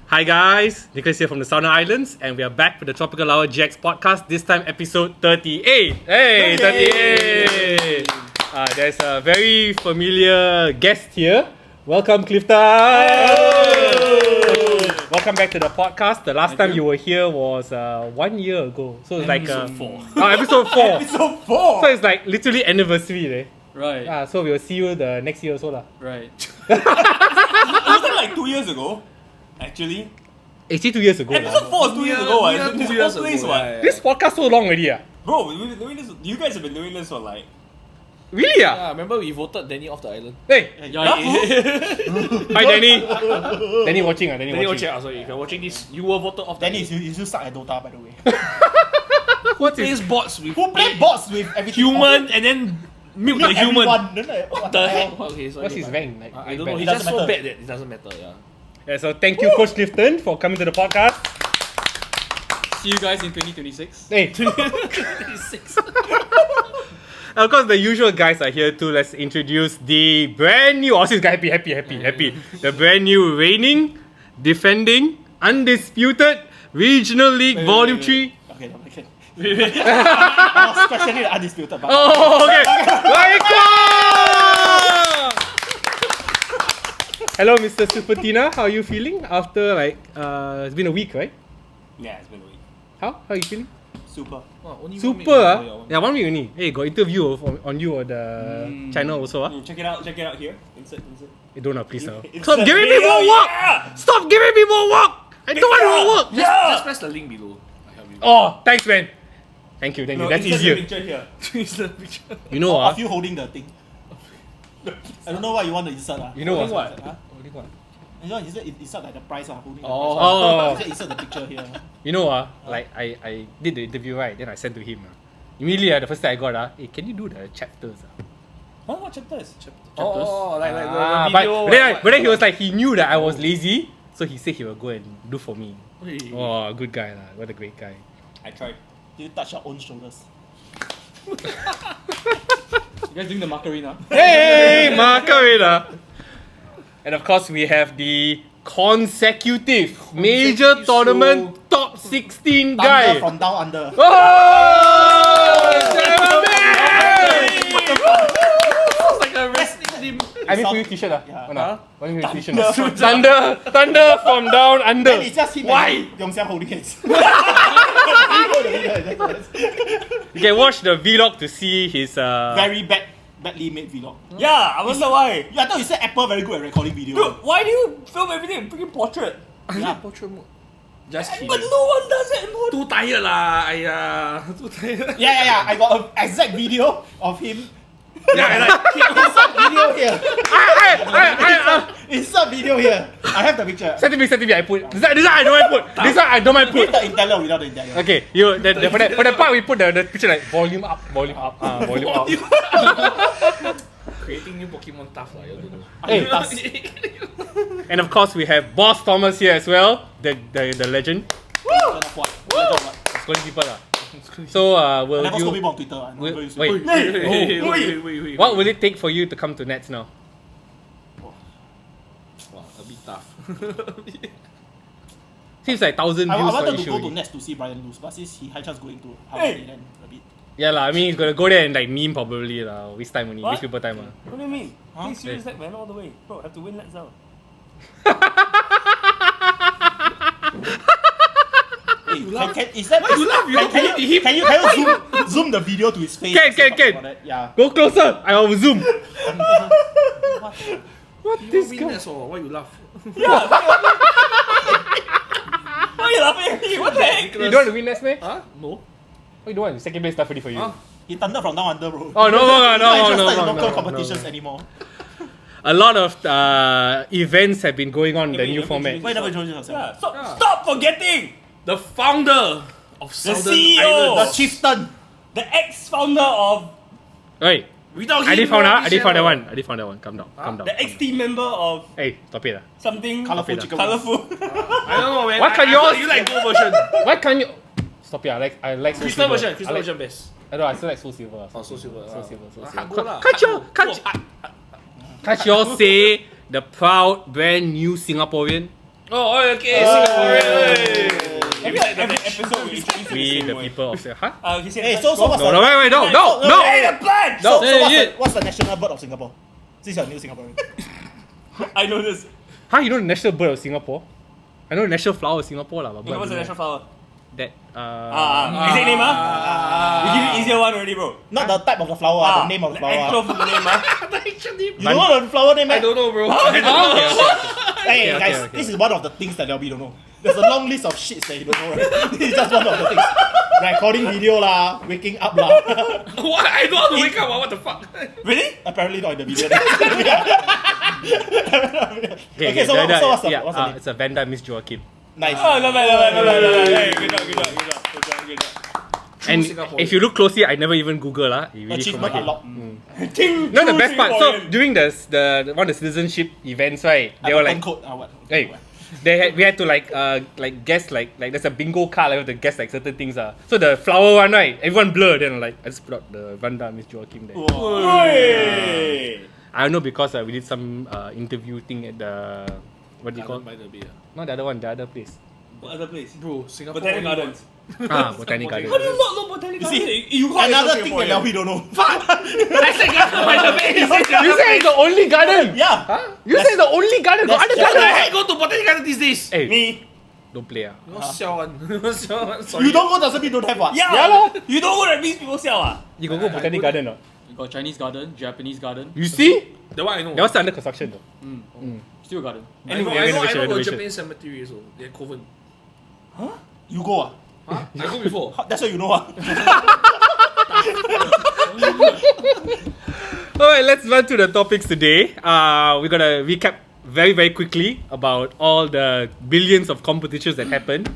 Hi guys, Nicholas here from the Southern Islands, and we are back with the Tropical Hour GX podcast. This time, episode 38. Hey, 38! There's a very familiar guest here. Welcome, Clifton. Welcome back to the podcast. The last time you were here was 1 year ago, so it's episode 4. Episode 4. Episode 4. So it's like literally anniversary, Right. So we will see you the next year also lah. Right. Was that like 2 years ago? Actually, 2 years ago. episode 4 was 2 years ago. Yeah, 2 years ago. This podcast so long already. Bro, we've been doing this. You guys have been doing this for like. Really? Yeah, remember we voted Danny off the island? Hey! Hi Danny! Danny watching. Danny watching. Sorry, if you're watching this, you were voted off. Danny, you still suck at Dota, by the way. Who plays bots with Who play bots with everything? human and then milk the human? What The heck? Okay, sorry. What's his rank? Like, I don't bad. know. He's Doesn't just so matter. bad that it doesn't matter. Yeah. Yeah, so thank you, Coach Clifton, for coming to the podcast. See you guys in 2026. Hey, 26. of course, the usual guys are here too. Let's introduce the brand new. This guy happy. The brand new reigning, defending, undisputed Regional League Volume 3. Okay. I was questioning the undisputed, but Oh, okay. Bryan Quah! Hello, Mr. Supertina. How are you feeling after it's been a week, right? Yeah, it's been a week. How are you feeling? Super. Only Super, Yeah, 1 week only. Hey, got interview on you on the channel also, Check it out here. Insert. Hey, don't please now. Insert Stop giving me more video, work! yeah! Stop giving me more work! I don't want more work! Just press the link below. I help you. Oh, thanks man. Thank you. No, That's insert easier. the picture here. Twist the picture. You know of you holding the thing. I don't know what you want to insert. You know Holding what? what? Huh? Holding what? You know, insert like the price holding the Oh. price. Oh. You just insert the picture here. You know like I did the interview right, then I sent to him. Immediately the first time I got hey, can you do the chapters? What chapters? Oh, like the But video. then he was like, he knew that I was lazy, so he said he will go and do for me. Hey. Oh, good guy lah. What a great guy. I tried. Do you touch your own shoulders? You guys doing the Macarena? Hey, Macarena! And of course, we have the consecutive major tournament top 16 Thunder guy. from down under. Oh! It's like a wrestling team. I need to use t-shirt lah. Yeah. Oh, no. Why don't you use t-shirt? Thunder from down under. And it's just him. Why? Yong Xiang holding hands. You can watch the vlog to see his Very badly made vlog. Yeah, I wonder why. I thought you said Apple very good at recording video. Dude, why do you film everything in freaking portrait? Yeah. Portrait mode. Just kidding. But no one does it in portrait. Too tired lah. Too tired. Yeah. I got an exact video of him. Yeah, like Insert video here. Insert video here. I have the picture. Send to me. I put this one I don't mind put. This one I don't mind With put. the interior, without the interior. Okay, for the part we put the picture like volume up. Volume up. creating new Pokemon tough lah. You don't know. Hey, and of course we have Boss Thomas here as well, the legend. What? Scolding people lah. So I will never scold you? people on Twitter. I never use Wait, Wait. what will it take for you to come to Nets now? Wow, a bit tough. Seems like 1,000 I views for wanted to issue. go to Nets to see Brian lose, but since he high chance going to Hawaii, then a bit. Yeah lah, I mean he's gonna go there and like meme probably lah. Waste time only, What? waste people time lah. What do you mean? Huh? Hey, serious that man all the way. Bro, I have to win Let's out. Hey, is that? Why you laugh? You Can you zoom the video to his face? Can. Yeah. Go closer. I will zoom. What You this win guy? that's all. Why you laugh? Why are you laughing at me? What the heck? You don't want to win Nets, meh? Huh? No. Why you don't want? Second place stuff ready for you. Huh? He thunder from down under, bro. Oh no! He's not interested in local competitions no. anymore. A lot of events have been going on in the new format. Why you never introduce yourself? Yeah, stop forgetting! The founder of The Southern CEO. The Islands. chieftain. The ex-founder of... Right. Without I him, did found no out channel. one. Calm down. The ex-team member of Hey, stop it lah. something... Colourful Stop it chicken. Colourful. I don't know, man. Why can't I yours- thought you like gold version? Why can't you? Stop it. I like Soul Crystal Silver. version. I Crystal like- version best. I don't know. I still like Soul Silver. Oh, Soul Silver. Soul Silver. Hard gold lah. Can't you all say the proud brand new Singaporean Oh, okay, Singaporean. Every episode we introduce We the the same way. people of huh? Okay, say Hey, the so first what's No, the no, wait, no. Hey, the plant! so Say it. what's the national bird of Singapore? Since you're new Singaporean. I know this. Huh? You know the national bird of Singapore? I know the national flower of Singapore lah. You know what's the national flower? That Exact name, We give you easier one already, bro. Not the type of the flower, the name of the flower. Actual name, You don't know the flower name, I eh? don't know, bro. Hey, Okay, guys, okay. this is one of the things that Liobi don't know. There's a long list of shits that you don't know, right? This is just one of the things. Recording video lah, waking up lah. What? I don't want to wake up. What the fuck? Really? Apparently not in the video. Okay, so what's the name? it's a Vanda Miss Joaquin. Nice. Oh, not bad. Hey, good job. And Singaporean. if you look closely, I never even Google lah. It really Achievement from my head. unlocked. Ting, No, the true best part. So Singaporean. during the one of the citizenship events, right? They were like, code. What? hey, we had to like guess like there's a bingo card. I have to guess like certain things So the flower one, right? Everyone blurred. Then like I just put out the Vanda Miss Joaquin there. Hey. I don't know because we did some interview thing at the what do you call? By the beer. Not the other one, the other place. What other place? Bro, Singapore. Botanic Gardens. Botanic Garden. How do you not know Botanic You see, Gardens? You call Another yourself thing that Singaporean. Liobi don't know. I said garden by the bay. You say it's the only garden. Yeah. You say it's the only garden. Got other that's What the garden. heck? Go to Botanic Garden these days. Hey, Me. don't play No siao one. No siao one. Sorry. You don't go doesn't mean don't have what? Yeah, Yeah lor. You don't know that means people sell You go Botanic Garden or? You got Chinese garden, Japanese garden, You see? That one I know. That was under construction though. still garden. I know Renovation. the Japanese cemetery also. They're Coven. You go Huh? I go before. That's why you know Alright, let's run to the topics today. We're gonna recap very, very quickly about all the billions of competitions that happened.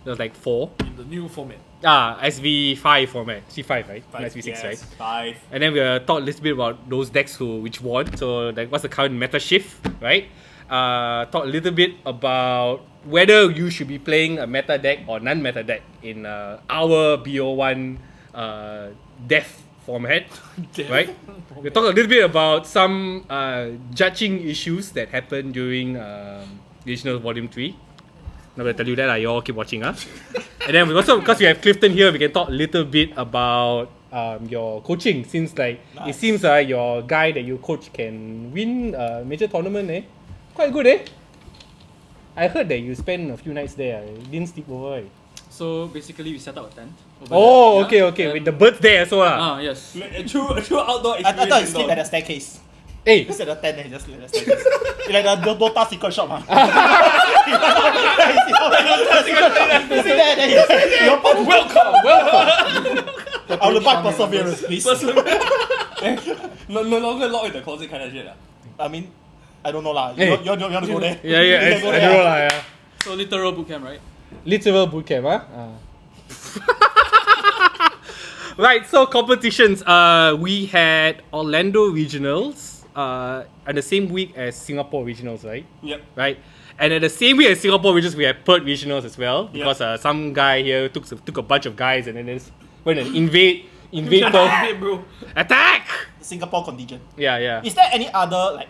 There was like 4. In the new format. SV5 format. C5, right? Not SV6, right? 5. And then we'll talk a little bit about those decks which won. So like what's the current meta shift, right? Talk a little bit about whether you should be playing a meta deck or non-meta deck in our BO1 death format, right? We'll talk a little bit about some judging issues that happened during Regional Volume 3. Not gonna tell you that, you all keep watching, And then we also, because we have Clifton here, we can talk a little bit about your coaching, since like it seems your guy that you coach can win a major tournament, Quite good, I heard that you spent a few nights there. Didn't sleep over, So basically, we set up a tent. over Oh, there, okay. and- With the birds there as well. Yes. A true outdoor I experience. thought you sleep at the staircase. Hey, You said the tent and you just sleep at the staircase. It's like the Dota secret shop, You see that? Then you Welcome. I will buy perseverance, please. No longer locked in the closet kind of shit. I mean, I don't know lah. Hey. You want to go there? yeah, You I can go don't there, know ah. lah. So literal bootcamp, right? Literal bootcamp, Right, so competitions. We had Orlando Regionals at the same week as Singapore Regionals, right? Yep. Right, and at the same week as Singapore Regionals, we had Perth Regionals as well, because some guy here took a bunch of guys and then just went and invade Perth. Hey, bro. Attack! Singapore contingent. Yeah. Is there any other like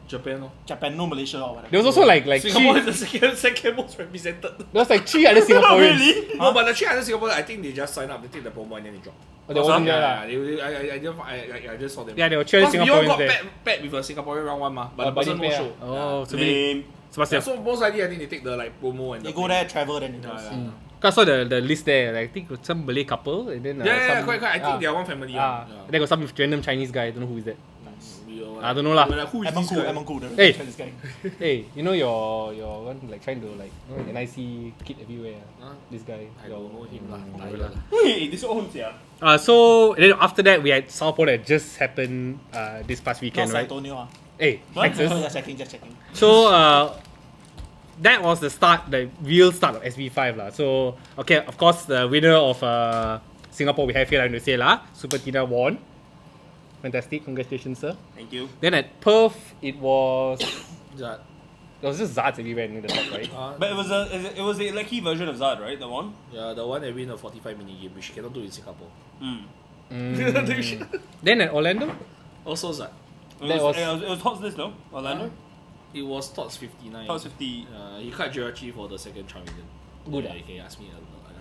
Japan. Japan, no Malaysia or whatever? There was also like Singapore three, is the second most represented. there was like 3 other Singaporeans. Really? No, but the 300 Singapore, I think they just signed up, they take the promo and then they drop. Oh, there wasn't there lah. I just saw them. Yeah, there were 3 other Because we all Singaporeans got there. paired with a Singaporean round 1 but the But person didn't no pay show. Oh, so maybe. Lame. So must Yeah, have. so most likely I think they take the like promo and They the go there, travel, then they Yeah, just. yeah. Cause I saw the list there. Like, I think some Malay couple and then some, quite. I think they are one family. And then got some random Chinese guy. I don't know who is that. We I don't know lah. We're like, who is this guy? Emang the Hey. Chinese guy. Hey, you know your one like trying to like NIC kid everywhere. Huh? This guy. I don't know him lah. Mm, Tak lah. lah. Hey, this own yeah. So and then after that we had Sao Paulo that just happened this past Not weekend, San right? Antonio. Hey, Texas. Just checking. So that was the real start of SV5 lah. So okay, of course the winner of Singapore we have here, I'm going to say lah, Super Tina won. Fantastic, congratulations sir. Thank you. Then at Perth it was That. there was just Zards everywhere in the top, right? But it was the lucky version of Zard, right? The one. Yeah, the one that win a 45 minute game, which you cannot do in Singapore. Then at Orlando, Also that. It That was was- Hot's this, no? Orlando. It was Tots 59. Top 50. He cut Jirachi for the second Charmeleon. Good Yeah, ah? you can ask me.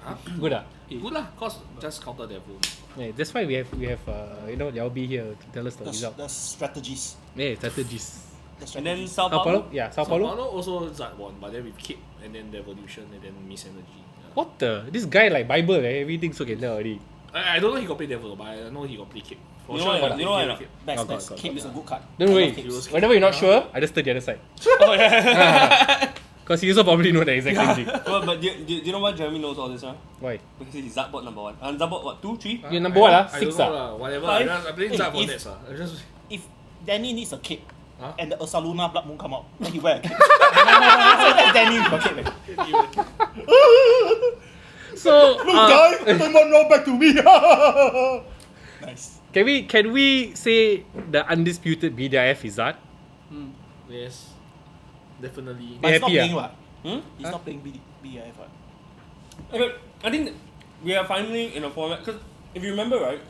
Huh? Good ah. Good lah, cause just counter devil. Yeah, that's why we have Liobi here to tell us the result. The strategies. Yeah, strategies. The And then strategies. Sao Sao Paulo. Paulo? Yeah, Sao Sao Paulo. Paulo also Zard won, but then with Cape and then the evolution and then Miss Energy. Yeah. What the? This guy like Bible, everything so can tell already. I don't know he got play devil, but I know he got play Cape. For You know sure, what- he you know got what- play Cape. Best, Oh, best. God, Cape is a good card. Don't I worry. love capes. Whenever you're not sure, I just turn the other side. Oh yeah. Because he also probably know the exact same thing. Well, but do you know why Jeremy knows all this, huh? Why? Because he's Zardbot number 1. And Zardbot what? 2, 3? You're number what, I six don't know ah? lah, whatever. Five? I'm playing Hey, Zard for if- nets. I just If Danny needs a cape Huh? and the Ursaluna Blood Moon come out, then he wear a cape. So that's Danny with a cape. So, Guy, don't want no back to me. Nice. can we say the undisputed BDIF is that? yes, definitely. But he's not happy, ah? playing what? Hmm? He's not playing BIF what? Okay, I think we are finally in a format, because if you remember, right,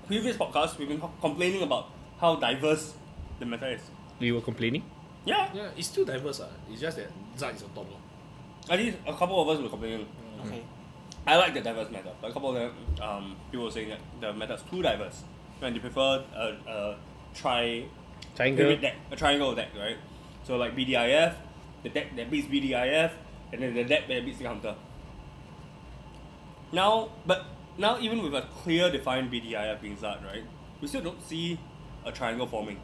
previous podcasts we've been complaining about how diverse the meta is. We were complaining. Yeah, Yeah, it's still diverse. It's just that Zard is on top. at least a couple of us were complaining. Okay. I like the diverse meta, but a couple of them, people were saying that the meta is too diverse, and they prefer a Triangle. pyramid deck, a triangle deck, right? So like BDIF, the deck that beats BDIF, and then the deck that beats the counter. Now even with a clear defined BDIF being Zard, right, we still don't see a triangle forming.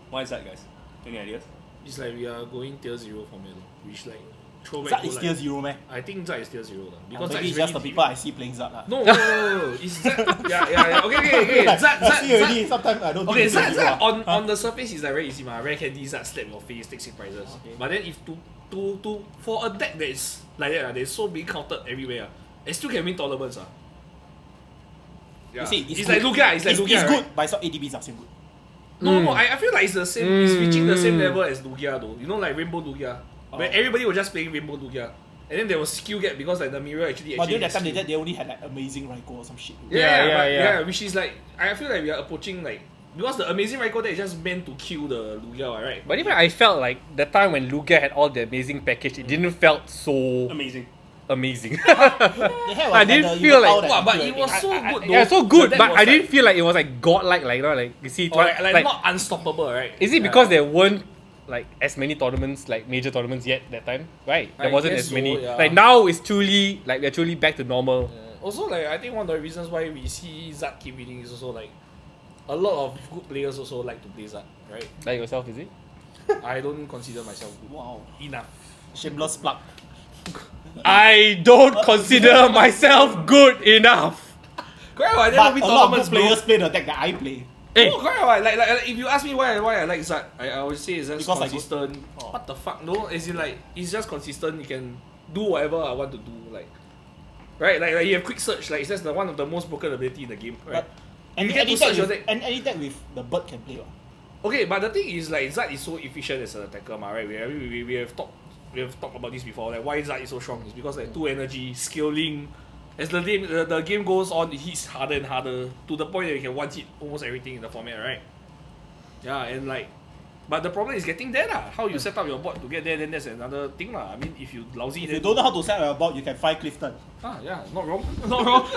Why is that, guys? Any ideas? It's like we are going tier 0 for me, which like throwback Zard to is like, tier 0, man. I think Zard is tier 0 lah. Because Zard Maybe is it's just the really people I see playing Zard. No. It's Zard. Yeah. Okay. Like, Zard. I see already, sometimes I don't Okay, think it's Zard you, on the surface is like very easy, Rare candy, Zard slap your face, take surprises. Okay. But then if to for a deck that is like that, that is so being counted everywhere, it still can win tournaments. Yeah. You see, it's like Lugia. It's like Lugia. It's right? good, but it's not ADBs are still good. No, I feel like it's the same. It's reaching the same level as Lugia though. You know, like Rainbow Lugia, where everybody was just playing Rainbow Lugia, and then there was skill gap because like the mirror actually. But during that has time, skill. they only had like amazing Raikou or some shit. Yeah. Which is like I feel like we are approaching like because the amazing Raikou deck is just meant to kill the Lugia, right? But even I felt like the time when Lugia had all the amazing package, it didn't felt so Amazing. amazing. They had I didn't feel like- Wow, but it was so good though. Yeah, so good, The deck but was I didn't feel like it was like godlike, like you see, like not unstoppable, right? is it because there weren't like as many tournaments, like major tournaments yet that time, right? There I wasn't guess as many. so, yeah. Like now it's truly like we're truly back to normal. Also, like I think one of the reasons why we see Zard keep winning is also like a lot of good players also like to play Zard, right? Like yourself, is it? I don't consider myself good Wow. enough. Shameless plug. I don't consider myself good enough. Correct, I But never win a lot of tournaments, good players play the deck that I play. Hey, Oh, correct, right? Like if you ask me why I like Zard, I would say it's just Because I go- consistent. Oh. What the fuck? No, as in like it's just consistent. You can do whatever I want to do, like right? Like you have quick search, like it's just one of the most broken ability in the game, right? But any get to deck search your with, deck. and any deck with the bird can play. Okay, but the thing is like Zard is so efficient as an attacker, right? We have talked about this before. Like why Zard is so strong is because like 2 energy, scaling. As the game goes on, it hits harder and harder to the point that you can one hit almost everything in the format, right? Yeah, and like, but the problem is getting there lah. How you set up your board to get there, then that's another thing lah. I mean, if you lousy, If then you don't know how to set your board, you can find Clifton. yeah, not wrong, not wrong.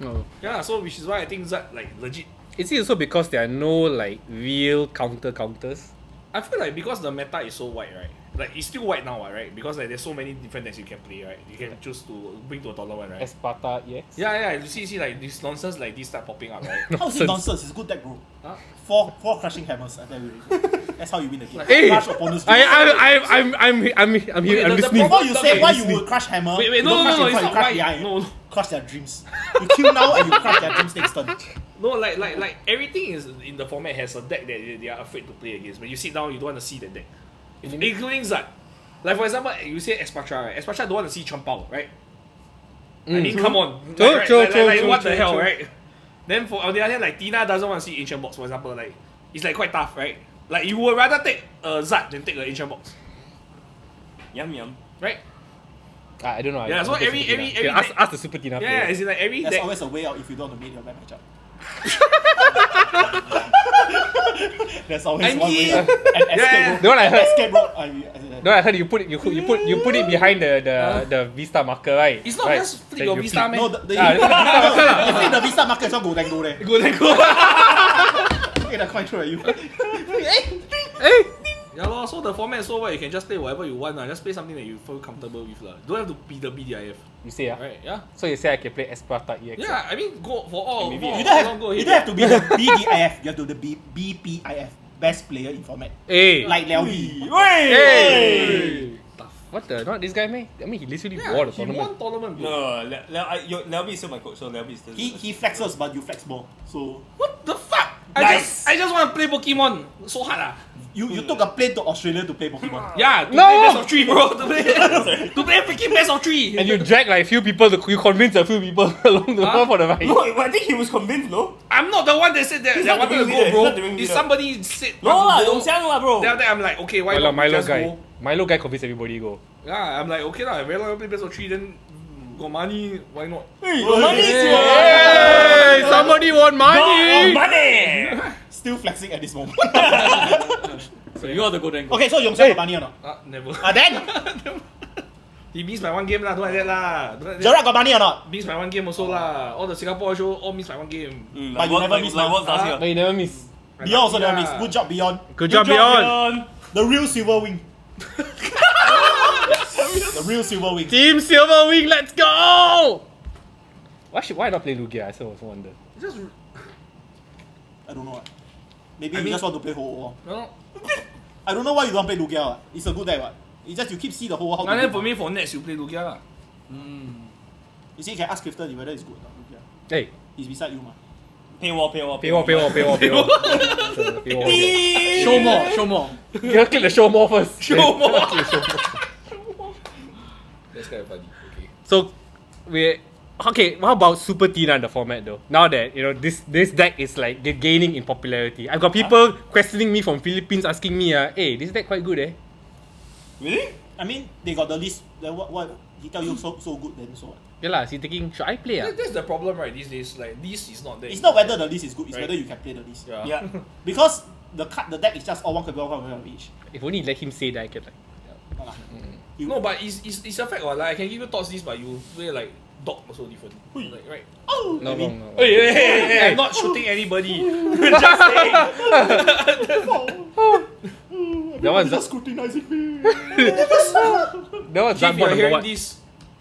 No. no. Yeah, so which is why I think Zard like legit. Is it also because there are no like real counters? I feel like because the meta is so wide, right? Like it's still wide now, right? Because like there's so many different decks you can play, right? You can choose to bring to a tournament, right? Esparta, yes. Yeah. You see like this nonsense like this start popping up, right? How is it nonsense? It's a good deck, bro. Huh? Four crushing hammers. I tell you. That's how you win the game. Hey, Crush opponents. I'm here. I'm Okay, I'm the listening. Before you say Okay, why listen. you would crush hammer, Wait, you no, don't crush in it's front, not you crush why. behind. No. Crush their dreams. You kill now and you crush their dreams next turn. No, like everything is in the format has a deck that they are afraid to play against. When you sit down, you don't want to see the deck, including Zard. Like for example, you say Espatra, right? Espatra don't want to see Chompao, right? I mean, come on, True, like, true, like, true, like, true, what true, the hell, true. right? Then for on the other hand, like Tina doesn't want to see Ancient Box, for example, like it's like quite tough, right? Like you would rather take a Zard than take an Ancient Box, Yum. right? I don't know. Yeah, so every ask the Super Tina Yeah, player. it's like every There's deck. always a way out if you don't want to meet your bad matchup. There's always I one way. mean- An escape route. The one I heard- Escape route. No, I heard you put it behind the Vista marker, right? It's not right. just flip Then your you Vista, man. No, the Ah, you think the Vista market is not go then go there. Go there, go. Okay, that's quite true at you. Hey! Yeah, lor, so the format is so what you can just play whatever you want. Just play something that you feel comfortable with. Don't have to be the BDIF. You say, Right, yeah. So you say I can play Esparta EX? Yeah, I mean, go for all. Maybe. for You all, don't go have, ahead. you don't have to be the BDIF. You have to be the BPIF. Best player in format. Hey! Like Liobi. Hey! What the? Not this guy, man? I mean, he literally Yeah, won the he tournament. won tournament, bro. No, Liobi is still my coach, so Liobi is still. He flexes, but you flex more. So What the fuck? Nice. I just want to play Pokemon. So hard, ah. you took a plane to Australia to play Pokemon. Yeah, to No! play best of 3, bro. To play freaking best of 3. And you drag like a few people, you convince a few people along the way for the ride. No, I think he was convinced, no? I'm not the one that said that. He's That not the wanted to ring go, leader, bro. he's not the ring If leader. somebody said No want lah, to go, Dong Xiang lah, bro. then after that I'm like, okay, why not? Milo Just guy. go. Milo guy convinced everybody go. Yeah, I'm like, okay lah. I very long play best of 3, then got money. Why not? Hey, money is Hey! Somebody want money! money! Still flexing at this moment. So you are the golden goal. Okay, so Yong got money or not? Never. Then He missed my one game lah. Don't like that lah. Don't like that. Gerard got money or not? Missed my one game also lah. All the Singapore show all missed my one game. But you never miss like mah. what's last year? No, you never miss. Beyond also never Yeah. miss. Good job, Beyond. Good job, Beyond. The real silver wing. The real silver wing. Team Silver Wing, let's go! Why not play Lugia? I also wonder. Just I don't know. Maybe I you mean- just want to play whole world. no. I don't know why you don't play Lugia. What. It's a good deck. What. It's just you keep see the whole world. And then for me for Nets you play Lugia lah. You see, you can ask Clifton whether it's good or not. Lugia. Hey, He's beside you, man. Paywall. paywall. Show more. You gotta click the show more first. Show more. Click the show more. That's kind of funny. Okay. So, okay. How about Super Tina in the format though? Now that you know this deck is like gaining in popularity, I've got people questioning me from Philippines asking me, hey, this deck quite good, eh? Really? I mean, they got the list. Then what he tell you so good then so what? Yeah lah, he's thinking, should I play? That's the problem right these days. Like list is not there. It's not whether the list is good. It's Right. whether you can play the list. Yeah. Yeah. Because the deck is just all one capable of each. If only let him say that, I can like. No lah. You- No, but it's a fact. Like I can give you thoughts list, but you play like dog also different. Like right. Oh, No, maybe. no. Hey, I'm not shooting anybody. Just saying. That one's Just scrutinizing me. that was If Zambon you're number hearing one. this,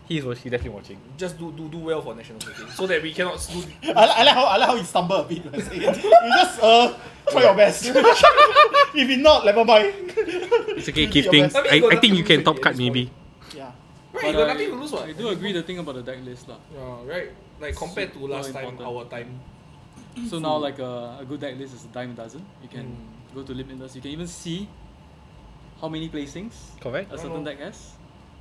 He's definitely watching. just do well for nationals, okay? So that we cannot do. I like how you stumble a bit when I say it. You just try your best. If you not, never mind. It's okay, Do keep your things. best. I mean, you got I think you nothing can to top lose cut at this maybe. Yeah. Right, you got nothing to lose, what? I do agree the thing about the deck list lah. Yeah, right. Like compared to Super last time, important. our time. So now like a good deck list is a dime a dozen. You can go to Limitless. You can even see how many placings Correct. a certain deck has,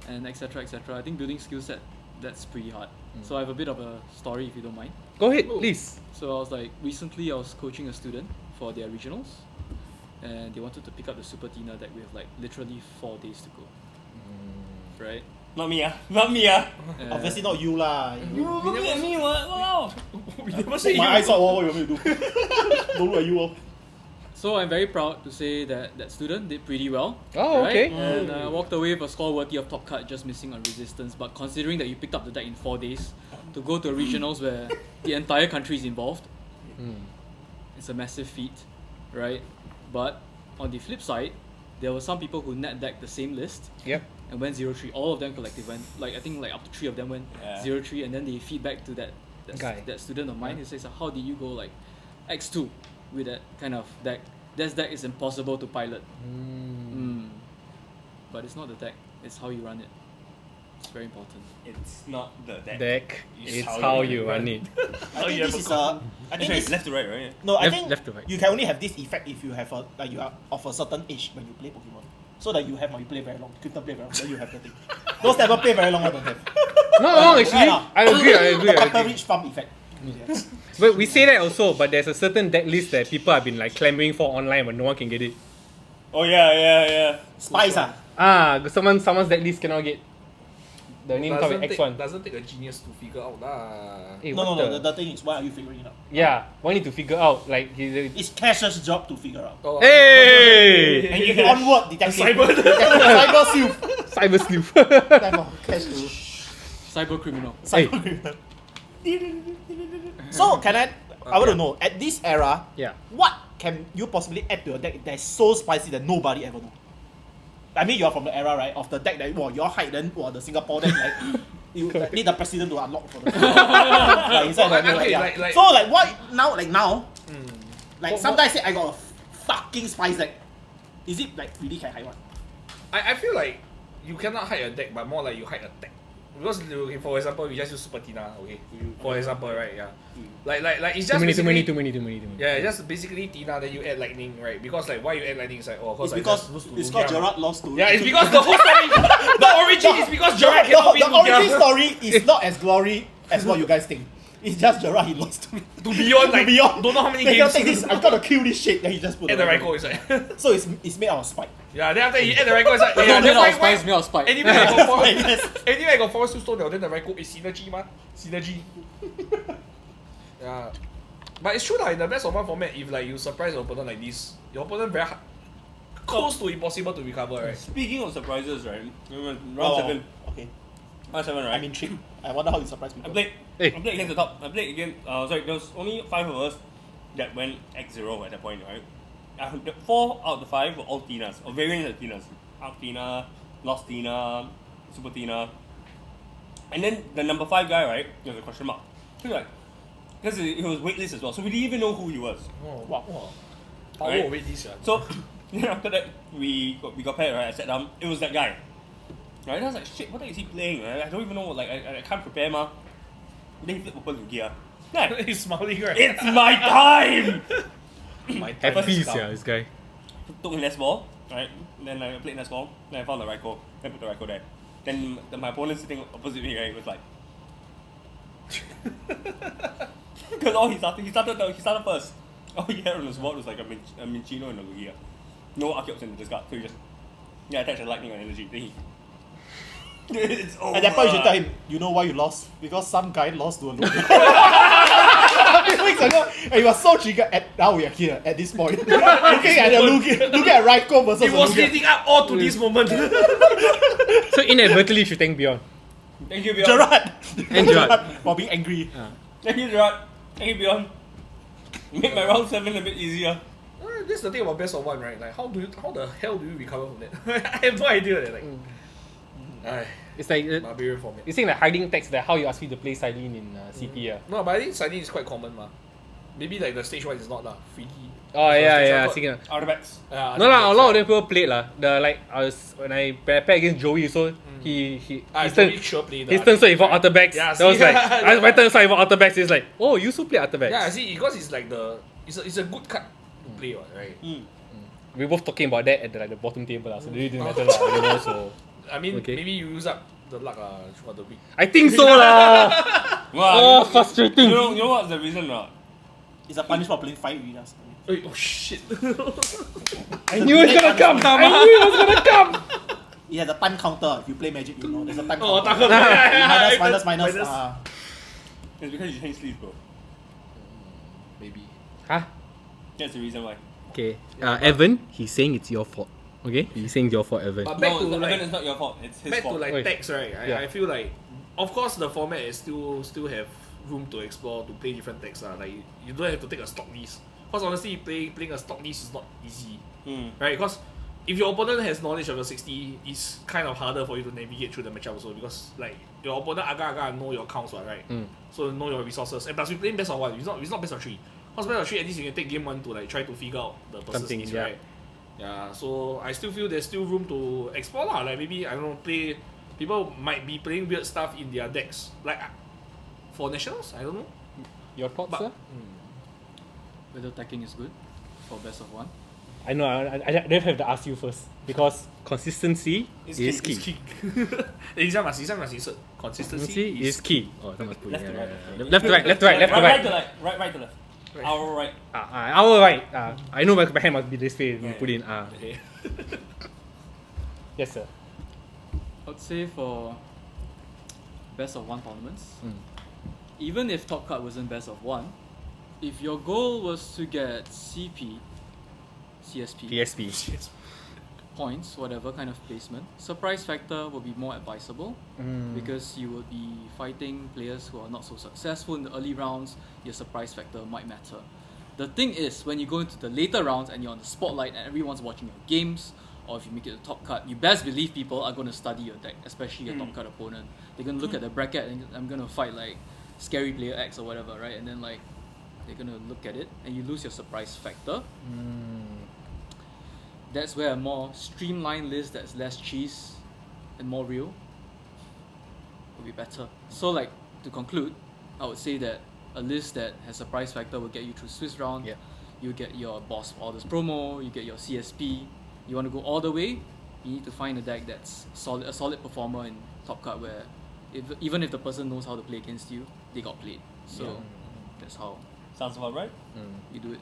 and etc. etc. I think building skill set, that's pretty hard. So I have a bit of a story if you don't mind. Go ahead, please. So I was like, recently I was coaching a student for their regionals, and they wanted to pick up the Super Tina deck with like literally 4 days to go. Right? Not me, Not me, And Obviously not you lah. You look at me, what? Wow. We never say My you. eyes out. What you want me to do? Don't look at you. So I'm very proud to say that that student did pretty well. Oh, right? okay. And walked away with a score worthy of top cut, just missing on resistance. But considering that you picked up the deck in 4 days, to go to a regionals where the entire country is involved, it's a massive feat, right? But on the flip side, there were some people who net decked the same list Yep. and went 0-3. All of them collective went, like I think like up to 3 of them went Yeah. 0-3, and then they feedback to that Guy. that student of mine who says, how did you go like X2 with that kind of deck? That deck is impossible to pilot. But it's not the deck, it's how you run it. It's very important. It's not the deck. Deck. It's It's how how you you run it. I think this is a. I think Actually, this. it's left to right, right? No, I Left- think left to right. you can only have this effect if you have like you are of a certain age when you play Pokemon. So that you have when you play very long. Clifton play very long, then you have the thing. Those that never play very long, I don't have. No, actually, Right, I agree. The Pepperidge Farm effect. Yes. But we say that also, but there's a certain deck list that people have been like clamoring for online, but no one can get it. Oh yeah. Spice ah. Someone's deck list cannot get. The name comes with X1. Doesn't take a genius to figure out lah. Hey, No, what no, the- no. The thing is, why are you figuring it out? Yeah, why need to figure out like he's It's Cash's job to figure out. Oh. Hey! And you onward detective. Cyber sleuth. Cyber sleuth. Time for Cash to Cyber criminal. Hey. So can I want to know, at this era, Yeah. what can you possibly add to your deck that's so spicy that nobody ever know? I mean, you're from the era, right, of the deck that your height then the Singapore deck like you need the president to unlock for the like, inside the Okay, yeah. like- So like what now like sometimes say I got a fucking spice deck. Is it like really can hide one? I feel like you cannot hide a deck, but more like you hide a deck. Because okay, for example, we just use Super Tina. Okay, for example, right? Yeah, like it's just Too many. Yeah, it's just basically Tina. Then you add lightning, right? Because like why you add lightning is like It's because Gerard lost to Yeah, it's because the whole story, the origin is because Gerard cannot beat the origin Lugia. story is not as glory as what you guys think. It's just Gerard he lost to To beyond like beyond. don't know how many They cannot games. take this. I gotta kill this shit. Then he just put Add the Raikou is like So it's made out of spite. yeah. Then after he add the Raikou is like It's yeah. not made Then out why of spice, made out of spite. anyway I got forest. Yes. Anyway I got forest two stone. Then the Raikou is synergy man. Synergy. Yeah. But it's true that in the best of one format, if like you surprise your opponent like this, your opponent very close to impossible to recover, right? Speaking of surprises, right? Remember Oh, round 7. Okay. Round 7, right? I'm intrigued. I wonder how you surprise I people. played. Hey. I played against the top. I played against. Sorry, there was only 5 of us that went X0 at that point, right? The 4 out of the 5 were all Tinas, or variants of Tinas. Arc Tina, Lost Tina, Super Tina. And then the number 5 guy, right? There was a question mark. So like, because he was waitlist as well, so we didn't even know who he was. Oh, Wow. Power Right. over this, yeah. So then after that, we got paired, right? I sat down. It was that guy. Right? And I was like, shit, what is he playing? Right? I don't even know. Like, I can't prepare, ma. Then he flipped open Lugia. Yeah, He's smiling, right? it's my time. My Happy, First yeah, this guy. Took in ball, right? Then I played ball. Then I found the Raikou. Then put the Raikou there. Then my opponent sitting opposite me, right, was like, because all he started first. All he had on his board was like a Minchino and a Lugia. No Archeops in the discard, so he just attached a lightning on energy. Then he it's over. At that point, you should tell him, you know why you lost? Because some guy lost to a Lugia. Weeks ago, and he was so triggered. Now we are here at this point, looking at the looking at Raikou versus It was Lugia. leading up all to this moment. So inadvertently, you should thank Beyond. Thank you, Beyond. Gerard. And Gerard. For being angry. Thank you, Gerard. Thank you, Beyond. Make my round 7 a bit easier. That's the thing about best of one, right? Like how the hell do you recover from that? I have no idea. Like, ay, It's like barbarian format. it's saying like hiding text that how you ask me to play Silene in CP. No, but I think Siding is quite common, ma. Maybe like the stage 1 is not lah. Freaky. Oh So yeah, stage yeah. one Singing. Artifacts. No lah, a lot of them people played lah. The like I was when I paired against Joey, so he his turn sure play the his turn so he fought Artifacts. Yeah, that was see? like my turn so he fought Artifacts. It's like oh you also play Artifacts. Yeah, I see, because it's like it's a good card to play, right? We were both talking about that at the bottom table lah, so it really didn't matter lah. You know, so I mean, Okay. maybe you use up the luck for the week. I think so lah. Wow, Frustrating. you know what's the reason not? It's a punishment for playing 5 arenas. Oh shit! I knew it was gonna come. I knew it was gonna come. It has a time counter. If you play Magic, you know there's a time Oh, counter. Minus. It's because you change sleeves, bro. Maybe. Huh? That's the reason why. Okay. Evan, he's saying it's your fault. Okay, he's saying it's your fault, Evan. But back to Again, like it's not your fault. It's his back fault. to like Oi. text, right? Yeah. I feel like, of course, the format is still have room to explore to play different decks. Like you don't have to take a stock list. Because honestly, playing a stock list is not easy, right? Because if your opponent has knowledge of your 60, it's kind of harder for you to navigate through the matchup also. Because like your opponent aga know your counts, right? So know your resources. And plus we playing best of 1. It's not best of 3. Because best of 3, at least you can take game 1 to like try to figure out the person's Something, needs, yeah. right? Yeah, so I still feel there's still room to explore lah. Like maybe I don't know, people might be playing weird stuff in their decks. Like for nationals, I don't know. Your thoughts, sir? Whether attacking is good for best of 1. I know. I don't have to ask you first because consistency is key. 等一下嘛，consistency Consistency is key. Oh, that must put Left to right. Left to right. Left to right. Left to Right right. to left. Right to left. Right. Our right. Our right. I know my hand must be this way. We Yeah. put in. Okay. Yes, sir. I would say for best of 1 tournaments. Mm. Even if top cut wasn't best of 1, if your goal was to get CP, CSP, PSP. points, whatever kind of placement, surprise factor will be more advisable because you will be fighting players who are not so successful in the early rounds. Your surprise factor might matter. The thing is, when you go into the later rounds and you're on the spotlight and everyone's watching your games, or if you make it a top cut, you best believe people are going to study your deck, especially your top cut opponent. They're going to look at the bracket and I'm going to fight like scary player X or whatever, right? And then like they're going to look at it and you lose your surprise factor. That's where a more streamlined list that's less cheese and more real will be better. So like, to conclude, I would say that a list that has surprise factor will get you through Swiss round. Yeah. You get your boss orders promo, you get your CSP. You want to go all the way, you need to find a deck that's a solid performer in top cut where even if the person knows how to play against you, they got played. So that's how Sounds about right. you do it.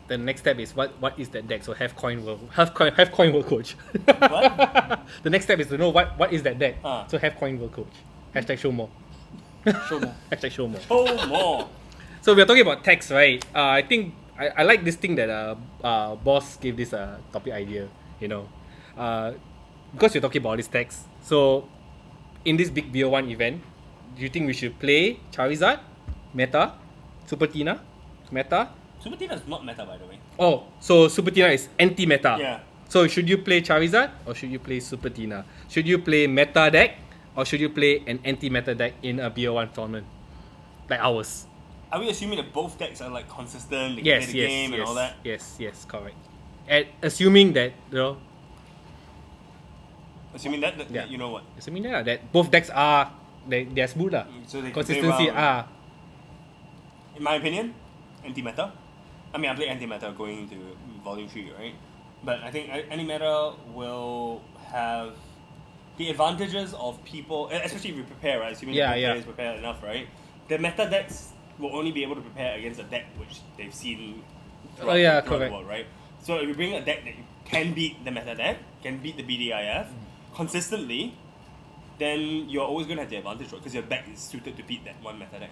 The next step is what is that deck? So have coin world coach. What? The next step is to know what is that deck. Ah. So have coin world coach. Hashtag show more. Show more. Hashtag show more. Oh, more. So we're talking about text, right? I think I like this thing that boss gave this topic idea. You know, because you're talking about this text. So in this big BO1 event, do you think we should play Charizard, meta, Super Tina, meta? Super Tina is not meta, by the way. Oh, so Super Tina is anti-meta. Yeah. So should you play Charizard or should you play Super Tina? Should you play meta deck or should you play an anti-meta deck in a BO1 tournament like ours? Are we assuming that both decks are like consistent, they can Yes, play the yes, game yes, and all that? yes, correct. And assuming that Assuming that, Yeah. you know what? assuming that both decks are they're smooth lah. So they can Consistency play well. ah. In my opinion, anti-meta. I mean, I play anti-meta going into Volume 3, right? But I think anti-meta will have the advantages of people, especially if you prepare, right? Assuming that both players prepare enough, right? The meta decks will only be able to prepare against a deck which they've seen throughout the correct. world, right? So if you bring a deck that can beat the meta deck, can beat the BDIF consistently, then you're always going to have the advantage, right? Because your deck is suited to beat that one meta deck.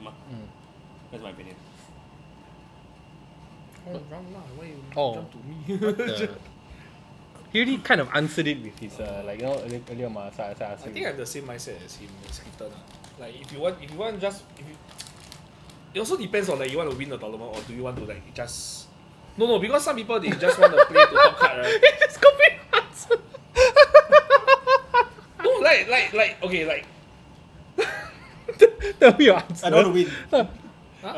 That's my opinion. Oh, round lah. Why you Oh. jump to me? He already kind of answered it with his earlier I I think I have the same mindset as him, as Clifton. Like if you want just it also depends on like you want to win the tournament or do you want to like just no because some people they just want to play to top card, right? It's complete answer. No, like okay, like Tell me your answer. I don't want to win. Huh?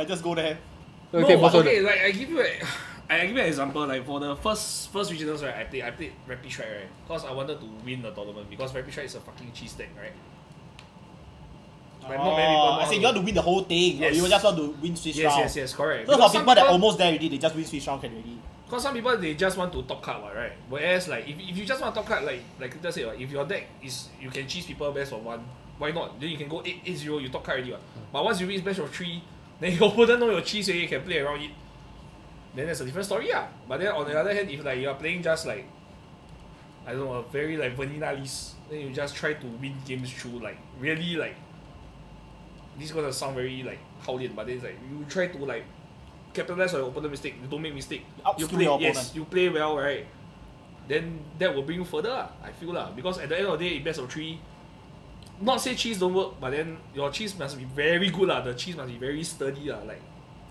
I just go there. Okay, no, boss okay, like I give you an example. Like for the first regionals, right? I played Rapid Strike, right? Because I wanted to win the tournament because Rapid Strike is a fucking cheese deck, right? Like, not many people know I how say you want to win the whole thing, or Yes. you just want to win Swiss round. Yes, correct. So for Because some people that almost there already, they just win Swiss round can already. Because some people they just want to top cut, right? Whereas like if you just want to top cut, like Clifton said, right, if your deck is you can cheese people best of 1, why not? Then you can go 8-0, you top cut already, right? But once you reach best of 3, then your opponent know your cheese already, you can play around it. Then that's a different story, yeah. But then on the other hand, if like you are playing just like I don't know, a very like vanilla list, then you just try to win games through like really like this is gonna sound very like Howlian, but then it's like you try to like capitalize on your opponent's mistake, you don't make mistake. You Outscale play your yes, opponent. you play well, right? Then that will bring you further, lah, I feel lah. Because at the end of the day, in best of 3, not say cheese don't work, but then your cheese must be very good lah. The cheese must be very sturdy lah.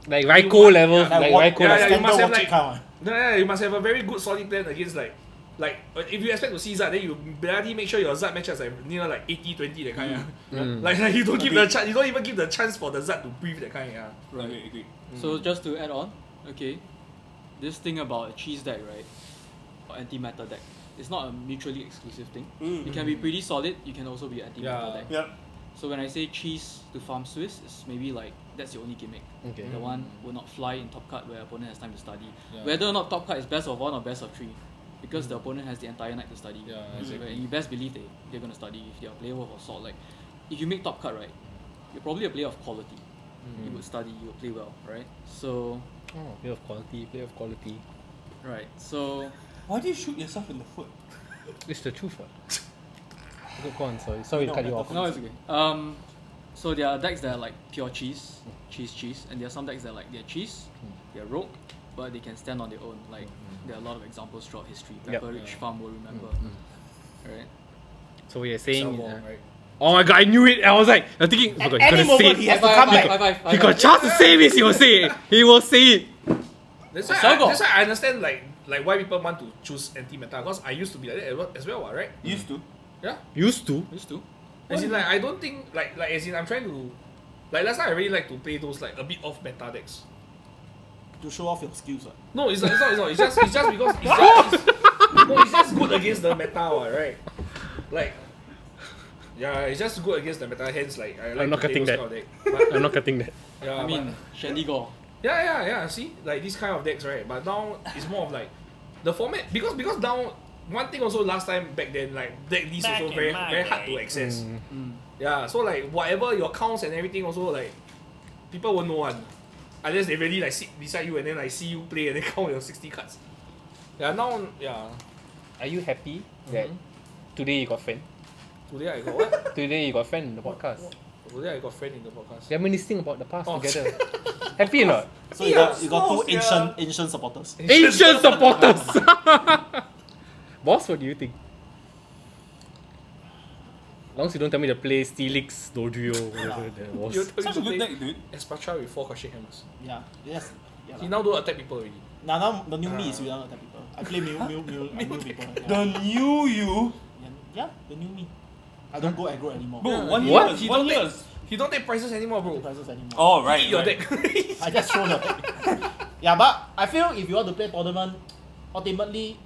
Like Raiko level, Yeah, like what- Raiko yeah, level. you Standard must have watch like- it count. yeah, you must have a very good solid plan against like if you expect to see Zard, then you bloody make sure your Zard matches like near like 80-20 that kind. Like you don't give the chance, you don't even give the chance for the Zard to breathe that kind. Yeah. Right. Agree. So just to add on, okay, this thing about a cheese deck, right, or anti-meta deck, it's not a mutually exclusive thing. You can be pretty solid, you can also be an anti-meta Yeah. deck. Yep. So when I say cheese to farm Swiss, it's maybe like that's your only gimmick. Okay. The one will not fly in top cut where opponent has time to study. Yeah. Whether or not top cut is best of 1 or best of 3, because the opponent has the entire night to study. Yeah, Right? And you best believe they're gonna study if they are player worth of salt. Like if you make top cut, right, you're probably a player of quality. You would study, you would play well, right? So Oh, play of quality. right. So Why do you shoot yourself in the foot? It's the truth. Go on, sorry to cut you off. no, it's okay. So there are decks that are like pure cheese, and there are some decks that are like they're cheese, they're rogue, but they can stand on their own. Like there are a lot of examples throughout history. Pepper Ridge Farm will remember, right? So we are saying. Right? Oh my god, I knew it! I was like, I'm thinking, oh my god, he's Any gonna say moment he it. has to come back. He got a chance to say this, he will say it. He will say it. That's Salgo. why I understand like why people want to choose anti-meta, because I used to be like that as well, right? Used to. Yeah. Used to. As in like I don't think like as in I'm trying to like last time I really like to play those like a bit off meta decks. To show off your skills. No, it's not. It's just because it's just good against the meta one, right? Like yeah, it's just good against the meta. Hence, like I like I'm not to play cutting those that. kind of deck. But, I'm not cutting that. yeah, I mean, Shandy Gore. yeah. See, like this kind of decks, right? But now it's more of like the format because now one thing also last time back then like deck list Back also in very my very hard day. to access. Mm. Yeah, so like whatever your counts and everything also like people won't know one. Unless they really like sit beside you and then like see you play and then count your 60 cards. Yeah, now yeah. Are you happy that today you got friend? Today I got what? Today you got friend in the podcast? Today I got friend in the podcast. Reminiscing about the past Oh. together. Happy or not? So you got two ancient supporters. Ancient supporters! Boss, what do you think? As long as you don't tell me to play Steelix, Dodrio, whatever that was. Such a good deck, dude. Espatra with 4 crushing hammers. Yeah. Yes. Yeah, He now don't attack people already. now the new me is without attack people. I play new people. The new you. Yeah, the new me. I don't go aggro anymore. Bro, Yeah, one what? years. He One don't take- years. He don't take prices anymore, bro. Prices anymore. Oh, right. Eat your right. deck. I just throw the deck. Yeah, but I feel if you want to play tournament, ultimately,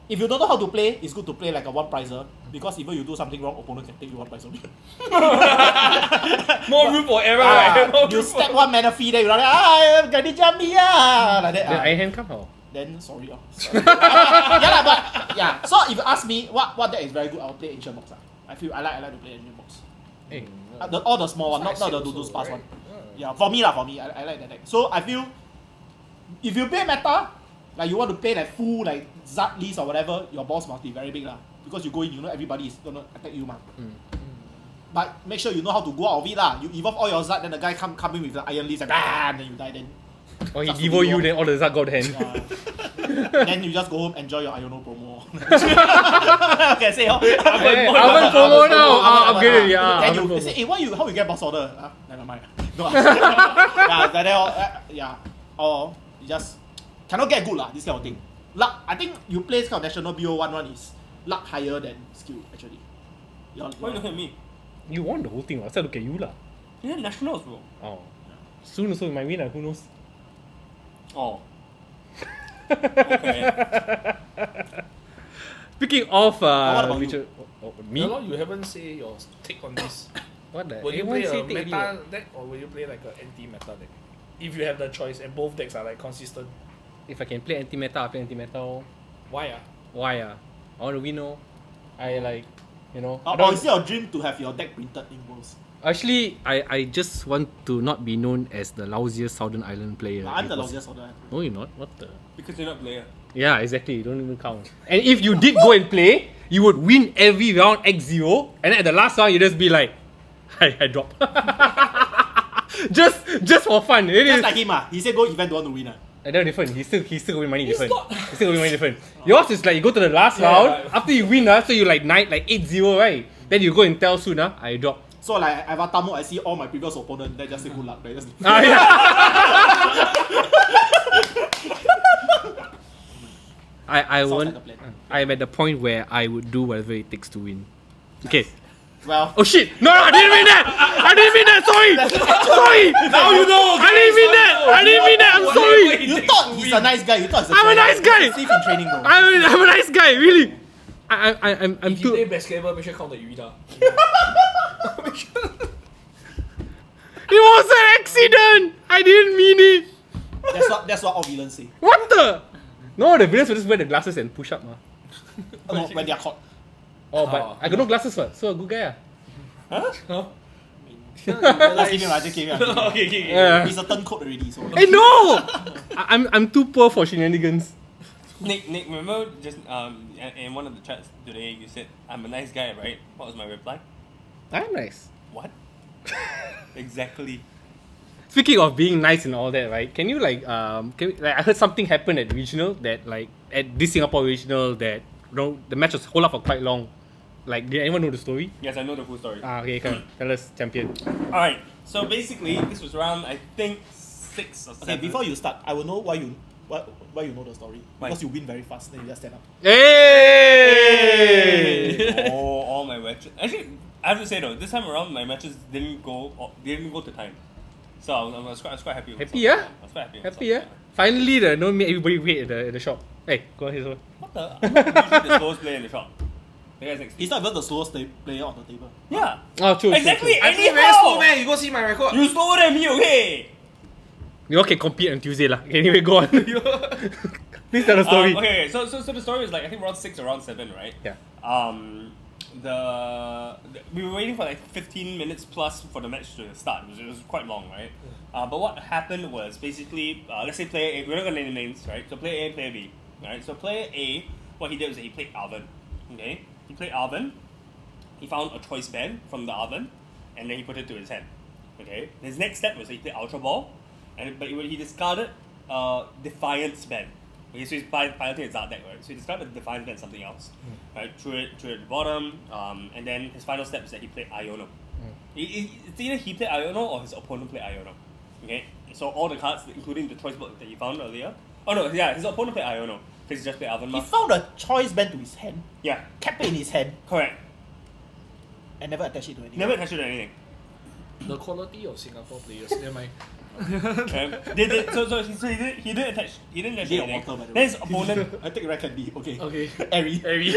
if you don't know how to play, it's good to play like a one prizer, because even you do something wrong, opponent can take you one prize only. More room for error, right? More You room for- stack one mana fee, then you're like, gonna jump me, like that. Then Iron Hand come how? Then sorry. Yeah, lah, but yeah. So if you ask me what deck is very good, I'll play Ancient Box. I feel I like to play Ancient Box. Hey. All the small one, not the also, Dudu Spas right? one. Yeah, for me, I like that deck. So I feel if you play meta, like you want to play like full like Zard list or whatever, your boss must be very big lah. Because you go in, you know everybody is gonna attack you, man. But make sure you know how to go out of it lah. You evolve all your Zard, then the guy come in with the Iron List, and then you die. Then Or he Starts to devo be you, wrong. then all the Zard got hand. then you just go home, enjoy your Iono promo. Okay, say how. Hey, Alvin promo now. Upgraded, yeah. Then Alvin you promo. say, hey, how you get boss order? Never mind. No, yeah, like that. Yeah, or you just cannot get good lah. This kind of thing. Luck. I think you play this kind of national BO11 is luck higher than skill actually. Why you look at me? You won the whole thing. I said look at you lah. Yeah, nationals, bro. Oh. Soon also you might win, who knows? Oh. Okay. Speaking of what about Richard, me? Yeah, lor, you haven't say your take on this. What the? Will you Everyone play say a take meta already. deck or will you play like an anti-meta deck? If you have the choice and both decks are like consistent. If I can play anti-meta, I'll play anti-meta. Why Why I want to win, I like, I Or don't- is it your dream to have your deck printed in Worlds? Actually, I just want to not be known as the lousiest Southern Island player. I'm the because- lousiest order. No, you're not. What the? Because you're not player. Yeah, exactly. You don't even count. And if you did go and play, you would win every round X0, and then at the last round you just be like, I drop. just for fun. It Just is. like him, he said go event, don't want to win. And they're different. He still win money different. He still win money different. Yours is like you go to the last round, right. after you win, so you like 8-0, right? Then you go and tell soon, I drop. So like Avatar mode, I see all my previous opponent, then just say good luck. Then just Yeah. I Sounds won't. like a plan. I'm at the point where I would do whatever it takes to win. Okay. Well, Oh shit! No, I didn't mean that! I didn't mean that! Sorry! Sorry! Now you know! I didn't mean that! I didn't mean that! I'm sorry! you thought he's a nice guy. You thought he's a I'm a trainer. nice guy. He's safe in training, bro. I'm a nice guy, really! I'm If you play too. basketball, make sure count the Yuida. It was an accident! I didn't mean it! That's what all villains say. What the? No, the villains will just wear the glasses and push up, No, when they are caught. Oh, but I got no glasses, what? So a good guy, Just give him, just give him. Okay. Yeah. He's a turncoat already, so. Hey, no! I'm too poor for shenanigans. Nick, remember just in one of the chats today you said I'm a nice guy, right? What was my reply? I'm nice. What? Exactly. Speaking of being nice and all that, right? Can you like I heard something happened at regional that like at this Singapore regional that the match was hold up for quite long. Like, did anyone know the story? Yes, I know the full story. Okay, come tell us, champion. Alright, so basically, this was around, I think, 6 or 7. Okay, before you start, I will know why you know the story. Why? Because you win very fast, then you just stand up. Hey! All my matches. Actually, I have to say though, this time around, my matches didn't go to time. So I was quite happy with Happy, myself. yeah? I was quite happy with Happy, myself. yeah? Finally, no made everybody wait at the shop. Hey, go ahead. So. What the? I'm not usually the slowest player in the shop. The guy's next to me. He's not even the slowest player on the table. Yeah. Oh, true. Exactly. I think very slow, Anyhow. man. You go see my record. You slower than me, okay? You all can compete on Tuesday, lah. Anyway, go on. Please tell the story. Okay. So the story is like I think round 6 or round 7, right? Yeah. We were waiting for like 15 minutes plus for the match to start. It was quite long, right? But what happened was basically, let's say player A, we're not gonna name names, right? So player A and player B, right? So player A, what he did was that he played Alvin, okay? He played Alvin, he found a choice band from the Alvin, and then he put it to his hand, okay? His next step was that he played Ultra Ball, but he discarded Defiance band. Okay, so he's piloting his Zard deck, right? So he discarded the Defiance band something else, right? Threw it at the bottom, and then his final step is that he played Iono. It's either he played Iono or his opponent played Iono. Okay, so all the cards, including the choice book that he found earlier. Oh no, yeah, his opponent played Iono because he just played Alvin. He found a choice band to his hand, Yeah, kept it in his hand, correct. and never attached it to anything. Never attached it to anything. The quality of Singapore players. Never mind. So he didn't attach He anything. did a water, by the Then way. his opponent. I take red candy. Okay. Okay. Airy. Airy.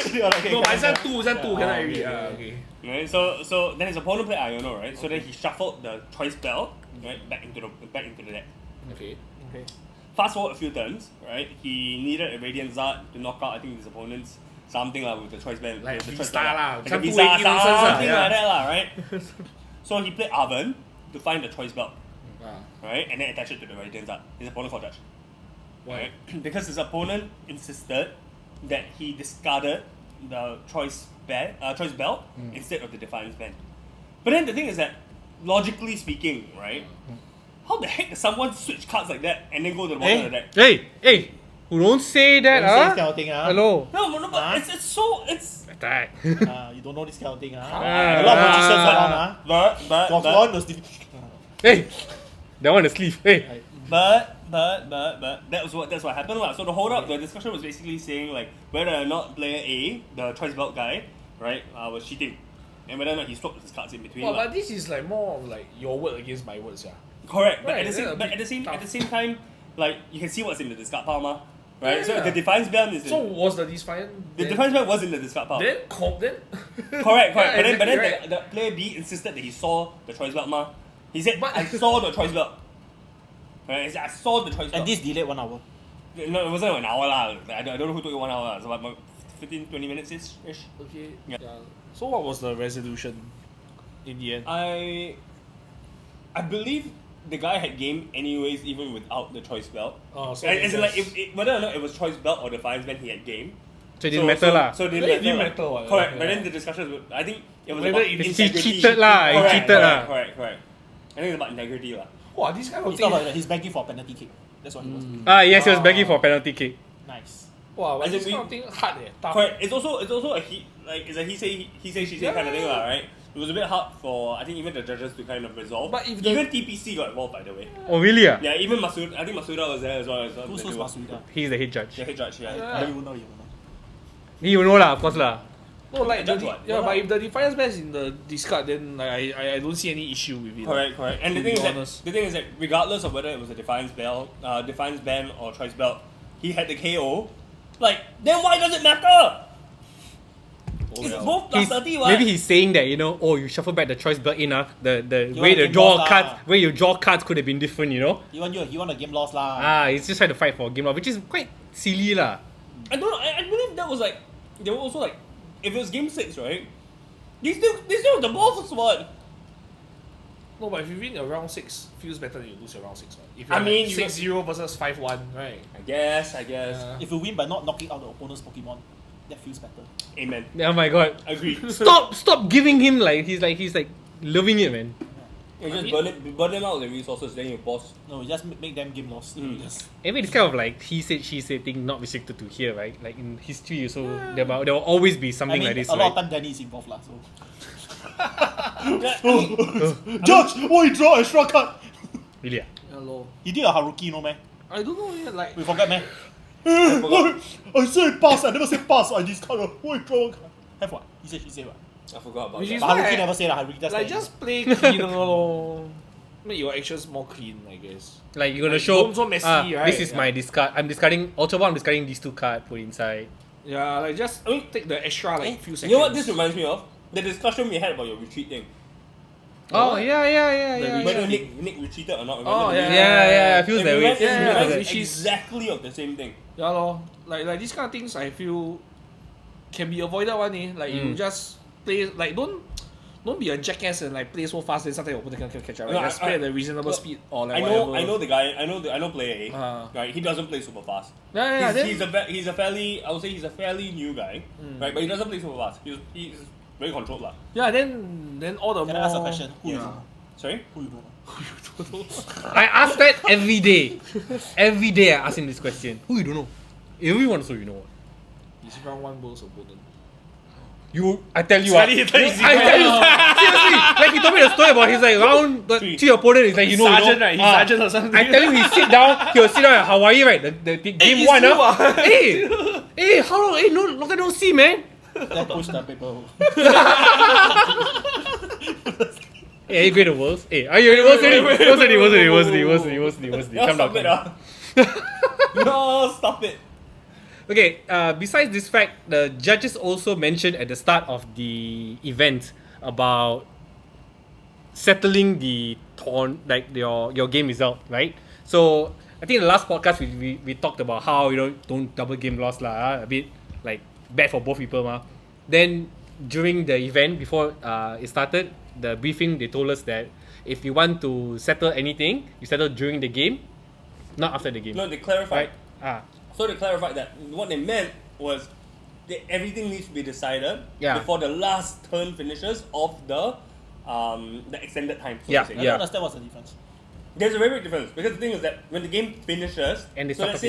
Okay, No, I can- sent two cannot Airy. okay. Okay. Right, so then his opponent played Iono, right? So then he shuffled the choice bell, right, back into the deck. Okay. Okay. Fast forward a few turns, right? He needed a Radiant Zard to knock out, I think, his opponent's something with the choice band. Like the V choice Star band, lah. like a Some V 280 Star, nonsense lah, something yeah. like that, lah, right? So he played Arven to find the choice belt, Ah. right? And then attach it to the Radiant Zard. His opponent got touched. Why? Right? Because his opponent insisted that he discarded the choice belt instead of the Defiance band. But then the thing is that, logically speaking, right? How the heck does someone switch cards like that and then go to the bottom of the deck? Hey, who don't say that, Don't say this kind of thing, Hello. No, but Huh? it's Attack. You don't know this kind of thing, Ah. A lot of magicians around, but Gokron was Hey, that one the sleeve. Hey. But that's what happened lah. So the discussion was basically saying like whether or not player A, the choice belt guy, right, was cheating, and whether or not he swapped his cards in between. Well, lah. but this is like more of like your word against my words, yeah. Correct, but Right, at the same, yeah, a but bit at the same tough. time, like you can see what's in the discard pile, ma, right? Yeah, So yeah. the Defiance belt is So was the Defiant? the Defiance belt was in the discard pile. Then Correct. Yeah, But then exactly, right. the player B insisted that he saw the choice belt, ma. He said, But- I saw the choice belt. Right? He said, I saw the choice belt. And this delayed 1 hour. No, it wasn't an hour lah. I don't know who took it 1 hour. It's about 15, 20 minutes ish. Okay. Yeah. Yeah. So what was the resolution in the end? I believe the guy had game anyways, even without the choice belt. Oh, so As in, like, just- whether or not it was choice belt or Defiance band, he had game. So it didn't matter lah. So it It didn't didn't matter. matter what, Correct. yeah. But then the discussion was, I think it was Whether about if he integrity. cheated lah, he Correct, cheated lah. Correct. I think it's about integrity lah. Wow, this kind of It's thing. not like that. He's begging for a penalty kick. That's what he was doing. Yes, he was begging for a penalty kick. Nice. Wow, but As in this we- kind of thing hard tough. Correct. It's also a it's a he say she say kind of thing lah, right? It was a bit hard for I think even the judges to kind of resolve. But if the- even TPC got involved, by the way. Oh really? Ah? Yeah, even Masuda. I think Masuda was there as well. Who's Masuda? He's the head judge. Yeah, head judge. Yeah. Yeah. You will know. He will know lah, of course lah. No, like That's the, what- yeah, yeah. but if the Defiance band is in the discard, then like, I don't see any issue with it. Correct. And To the be thing honest. is that regardless of whether it was a Defiance band or choice belt, he had the KO. Like, then why does it matter? It's both plus 30, what? Maybe he's saying that, you shuffle back the choice belt in, the You way want the game draw loss cards, lah. where you draw cards could have been different, He want a game loss lah. he's just trying to fight for a game loss, which is quite silly lah. I don't know. I believe that was like they were also like if it was game 6, right? They still have the ball for what? No, but if you win a round 6, feels better than you lose a round 6. Right? If I you're mean, like you 6-0 versus 5-1, right? I guess. Yeah. If you win by not knocking out the opponent's Pokemon, that feels better. Amen. Oh my god. Agreed. Stop giving him like he's like loving it, man. You just burn them out with the resources, then you pause. No, we just make them game lost. Just I mean, it's kind of like he said, she said thing, not restricted to here, right? Like in history, so there will always be something like this, a lot of right? time Danny is involved lah. So. Yeah, Judge, why you draw extra card? Really? Hello. He did a Haruki, no man. I don't know yet, like We forget man. forgot. I said pass. I never said pass. I discard. Why you draw one card? Have what? He said. She said what? I forgot about Which that. is But why Haruki I- never say lah. Haruki just like like just play cleaner lor. Make your actions more clean, I guess. Like you're gonna Like, show, don't so messy, right? this is Yeah. my discard. I'm discarding Ultra Ball. I'm discarding these 2 cards. Put inside. Yeah, like just take the extra like few seconds. You know what this reminds me of? The discussion we had about your retreat thing. Oh what? yeah. Whether Nick retreated or not. Remember Oh, the yeah. video? Yeah, feels that way. It Yeah, reminds yeah, me which is- exactly of the same thing. Yeah lor. Like these kind of things I feel can be avoided one eh. Like you just play like don't be a jackass and like play so fast then sometimes your opponent can't catch up. Right? No, Just play at the reasonable speed or like I whatever. know the guy. I know player A. Ah. Right, he doesn't play super fast. Yeah, then- He's a fairly, I would say he's a fairly new guy, right? But he doesn't play super fast. He's very controlled lah. Yeah, then all the Can more. I ask a question? Who you Yeah. know? Sorry. Who you know? I ask that every day. Every day I ask him this question. Who you don't know? Everyone so you know. He's round 1 world's opponent. I tell you Sekali what. he tell you I tell you seriously. Like he told me the story about his like round the 3 opponent is like you know. Sergeant, right? He's sergeant or something. I tell you he sit down. He will sit down at Hawaii, right? The game it's 1, true, Hey, how long? Hey, no, long time no see, man. Then push the paper. Hey, are you going to Worlds? Hey, are you going to Worlds? Worlds. Calm down. Stop it, No, stop it. Okay, besides this fact, the judges also mentioned at the start of the event about settling the your game result, right? So I think the last podcast we talked about how don't double game loss lah, a bit like bad for both people ma. Then during the event before it started, the briefing they told us that if you want to settle anything, you settle during the game, not after the game. No, they clarified. Right? So they clarified that what they meant was that everything needs to be decided Yeah. before the last turn finishes of the extended time. So Yeah, to say. I don't understand what's the difference. There's a very big difference because the thing is that when the game finishes, And they so start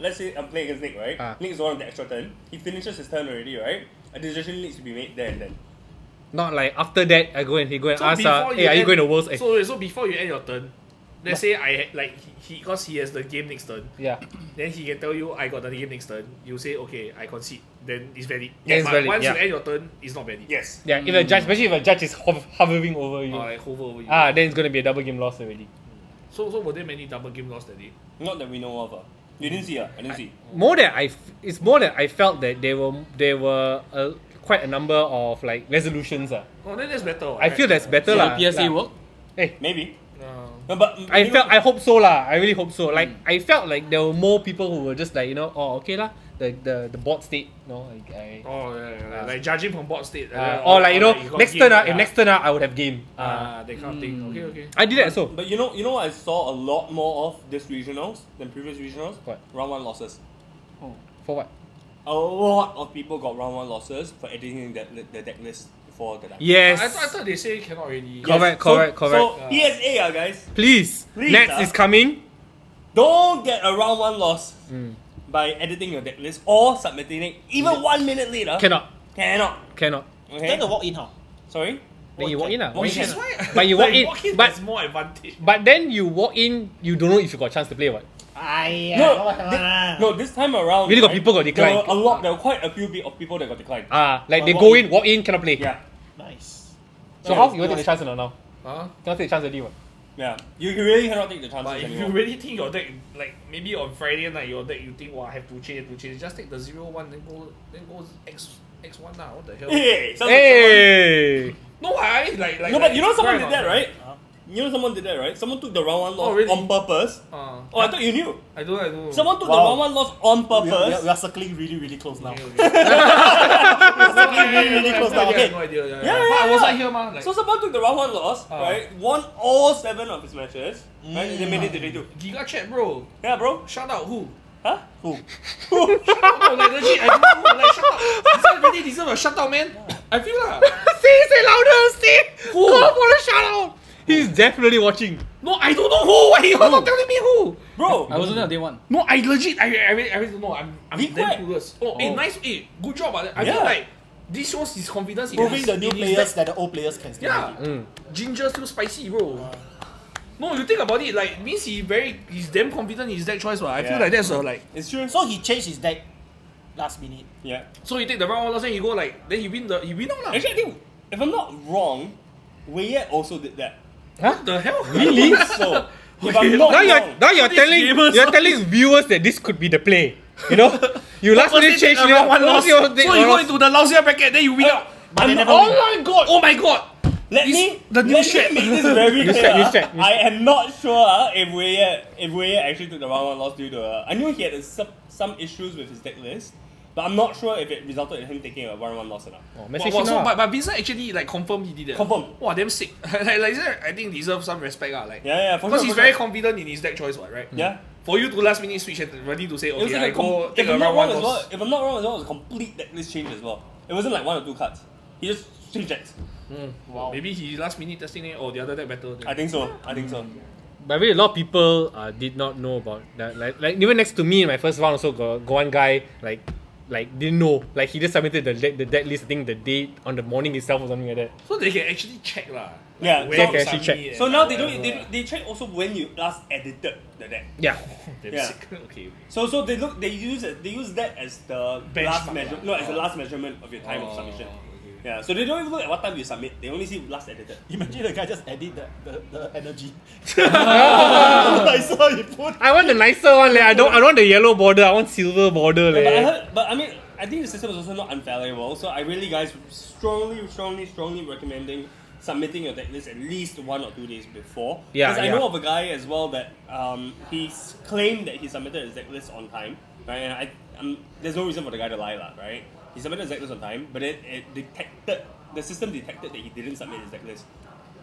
let's say I'm playing against Nick, right? Nick is the one with the extra turn. He finishes his turn already, right? A decision needs to be made there and then. Not like after that I go and So ask before hey, are you end- going to Worlds? So before you end your turn, let's say he because he has the game next turn, Yeah. then he can tell you I got the game next turn. You say okay, I concede. Then it's valid. Yes, but valid, once yeah. you end your turn, it's not valid. Yes. Yeah, if a judge, especially if a judge is hovering over you, Or like hover over you. then it's gonna be a double game loss already. So were there many double game loss that day? Not that we know of. You didn't see, I didn't see. It's more that I felt that there were quite a number of like resolutions. Oh, then that's better. I feel that's better Did lah. the PSA lah. work? Maybe. No. No, but I hope so lah. I really hope so. Like I felt like there were more people who were just like okay lah. The board state, like Oh yeah. Like judging from board state. or like he got next game, turn if next turn I would have game. that kind of thing. Okay. I did that so. But you know what I saw a lot more of this regionals than previous regionals? What? Round 1 losses. For what? A lot of people got round 1 losses for editing the deck list before the night. Yes. I thought they say cannot already. Correct. So PSA guys, Please. Please, Nets is coming. don't get a round 1 loss by editing your deck list or submitting it even 1 minute later. Cannot. Okay. Then the walk in how? Sorry? Then you walk in lah. Which Walk is in. why. But you walk in, but- there's more advantage. But then you walk in, you don't know if you got a chance to play what. No, this time around. Really got people got declined. There were quite a few of people that got declined. Like they walk go in. in, walk in, cannot play. Yeah. Nice. So how you want to take the chance or not now? Huh? Cannot take the chance already what? Yeah. You really cannot take the chances But if anymore. you really think your deck, like maybe on Friday night your deck, you think, wow, I have to change, just take the 0-1, then go X1 now. What the hell? Hey! Hey! No, I like. No, but you know someone right did that, or not? right? You know someone did that, right? Someone took the round 1 loss Oh, really? on purpose. Uh, Oh, I thought you knew. I don't. Someone took the Wow. round 1 loss on purpose. We are circling really close now. Okay. Really close now. Okay. No idea. Yeah, But I wasn't here, man. Like, So someone took the round 1 loss, right? Won all 7 of his matches, right? And they made it to day 2. Giga chat, bro. Yeah, bro. Shout out who? Huh? Who? No, like legit, I don't know. Like, shut up. This one really deserve a shout out, man. I feel lah. Say louder, say! Go for a shout out! He's definitely watching. No, I don't know who. Why you not telling me who? Bro, I wasn't there on day one. No, I legit, I really don't know. I'm Be damn quiet. clueless. Oh, nice. Good job. I Yeah. feel like this shows his confidence. Proving the new in his players deck. that the old players can still Yeah. make it. Ginger still spicy, bro. No, you think about it, like means he's damn confident in his deck choice. I feel Yeah. like that's like. it's true. So he changed his deck last minute. Yeah. So you take the round one loss and you go like, then he win out lah. Actually, I think if I'm not wrong, Wei also did that. What the hell? Really? So if I'm not Now wrong, you're telling gamers. you're telling viewers that this could be the play. You know, you last minute change. round one loss. So you go loss. into the lousier bracket, then you win out. But they never Oh win. my god! Oh my god! let This- me the new let strat. me make this very New clear. strat, new strat, new I am not sure if Wei actually took the round one loss due to. I knew he had some issues with his deck list, but I'm not sure if it resulted in him taking a 1-1 loss or not. Oh, Wow, message wow, him so, now. but Vincent actually like confirmed he did it. Confirm. Wow, damn sick. like that, I think deserves some respect like. Yeah, for Because sure, he's for very sure. confident in his deck choice, right? Yeah. For you to last minute switch and ready to say, It was okay, like I go take if a I'm not round wrong one as well, loss. if I'm not wrong as well, it was a complete deck list change as well. It wasn't like 1 or 2 cards. He just changed decks. Wow. Maybe he last minute testing it, or the other deck better. I think so. I think so. By the way, a lot of people did not know about that. Like even next to me in my first round also got one guy like didn't know. Like he just submitted the deck list. I think the day on the morning itself or something like that. So they can actually check lah. Yeah, Where so- you Can actually submit check. and So now they whatever. don't they check also when you last edited the deck. Yeah. Damn Yeah. sick. Okay. So they use that as the last Benchmark measure. lah. No, as the last measurement of your time of submission. okay. Yeah. So they don't even look at what time you submit. They only see last edited. Imagine the guy just edit the energy. I saw he put. I want the nicer one. Like, I don't want the yellow border. I want silver border. But Like. I mean, I think the system is also not unfallible. So I really, guys, strongly recommending submitting your deck list at least 1 or 2 days before. Yeah, Because I yeah. know of a guy as well that he's claimed that he submitted his deck list on time, right? And there's no reason for the guy to lie, lah, right? He submitted his deck list on time, but the system detected that he didn't submit his deck list.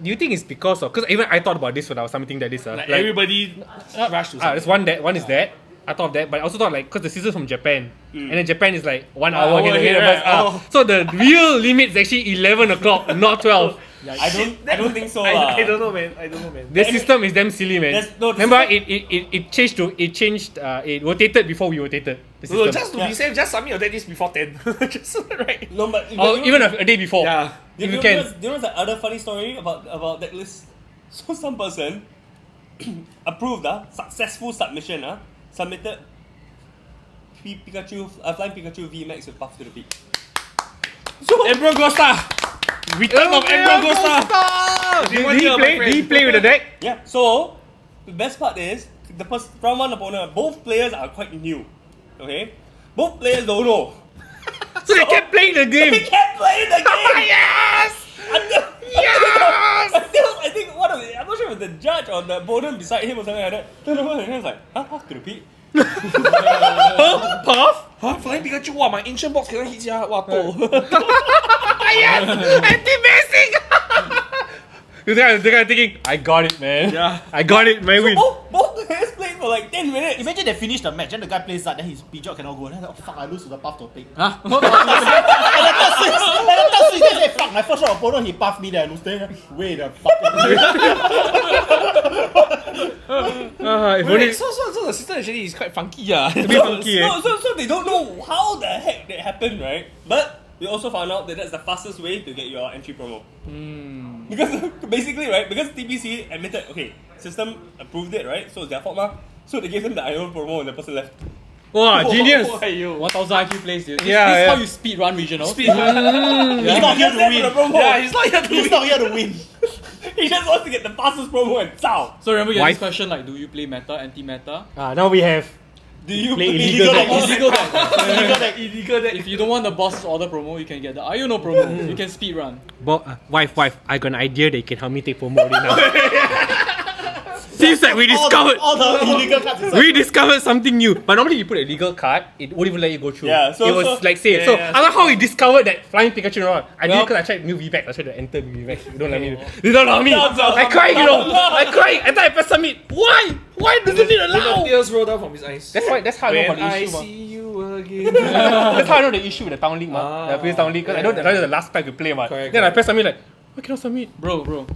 Do you think it's because of? Because even I thought about this when I was submitting that list. Like everybody rush to there's one is that. I thought of that, but I also thought like because the system's from Japan, and then Japan is like 1 hour hour ahead ahead, of us. right? So the real limit is actually 11 o'clock, not 12. I don't think so. I don't know, man. I don't know, man. The system is damn silly, man. The Remember, system- it rotated before we rotated the No, system. just to be safe, just submit your deck list before 10. Just right. No, but Or even a day before. Yeah. If Do you can. you know the other funny story about that list? So some person approved successful submission submitted Flying Pikachu VMAX with Puff to the Peak. So Emperor Glosta! Return of Emperor Glosta! Did he play with the deck? Yeah. So the best part is the round one opponent. Both players are quite new. Okay. Both players don't know. So they kept playing the They game. kept playing the game. Yes! Yes! Until I think I'm not sure if it was the judge or the opponent beside him or something like that. Then the opponent was like, Puff to the Peak. Puff? Huh? Flying Pikachu, wow, my ancient box cannot hit ya. Wow, Yes! Anti-basic! They're thinking, I got it, man. Yeah. I got it, my win. Both players played for like 10 minutes. Imagine they finish the match, then the guy plays that, then his Pidgeot cannot go. Then like, oh fuck, I lose to the Puff to pick. Huh? And the third switch, they say, fuck, my first round opponent, he puffed me, then I lose. Then wait the fuck. If only So the system actually is quite funky, yeah. a bit funky, eh? So they don't know how the heck that happened, right? But we also found out that that's the fastest way to get your entry promo. Because basically, right, because TBC admitted, okay, system approved it, right? So it's their fault, so they gave them the Iron promo and the person left. Wow, genius. 1000 IQ plays, dude. This Yeah, is yeah. how you speed run regional. He's not here to Except for win. the promo. Yeah, he's not here to He's win. not here to win. He just wants to get the fastest promo and Zao. So remember you had this Why? question like, do you play meta, anti-meta? Now we have Do you Play play illegal deck. Illegal deck. Illegal deck. Illegal deck. If you don't want the boss's order promo, you can get the Iono promo. You can speed run. wife, I got an idea that you can help me take promo already now. Seems like we discovered all the illegal cards inside. we discovered something new. But normally you put a legal card, it won't even let you go through. Yeah, so- it was so- like say Yeah, so. yeah, I like how we discovered that flying Pikachu. I did Well- because I tried new VPAX. I tried to enter VPAX. You don't let me. They don't allow me. I cried, you know. I cried. I thought I pressed submit. Why? Why doesn't it Then the allow? tears roll down from his eyes. That's why. That's how I know When about the I issue. see you again. That's how I know the issue with the Town League, Ah, the previous Town League, because I know yeah. that was the last pack to play, Correct, Then I correct. press submit like, why cannot submit? Bro,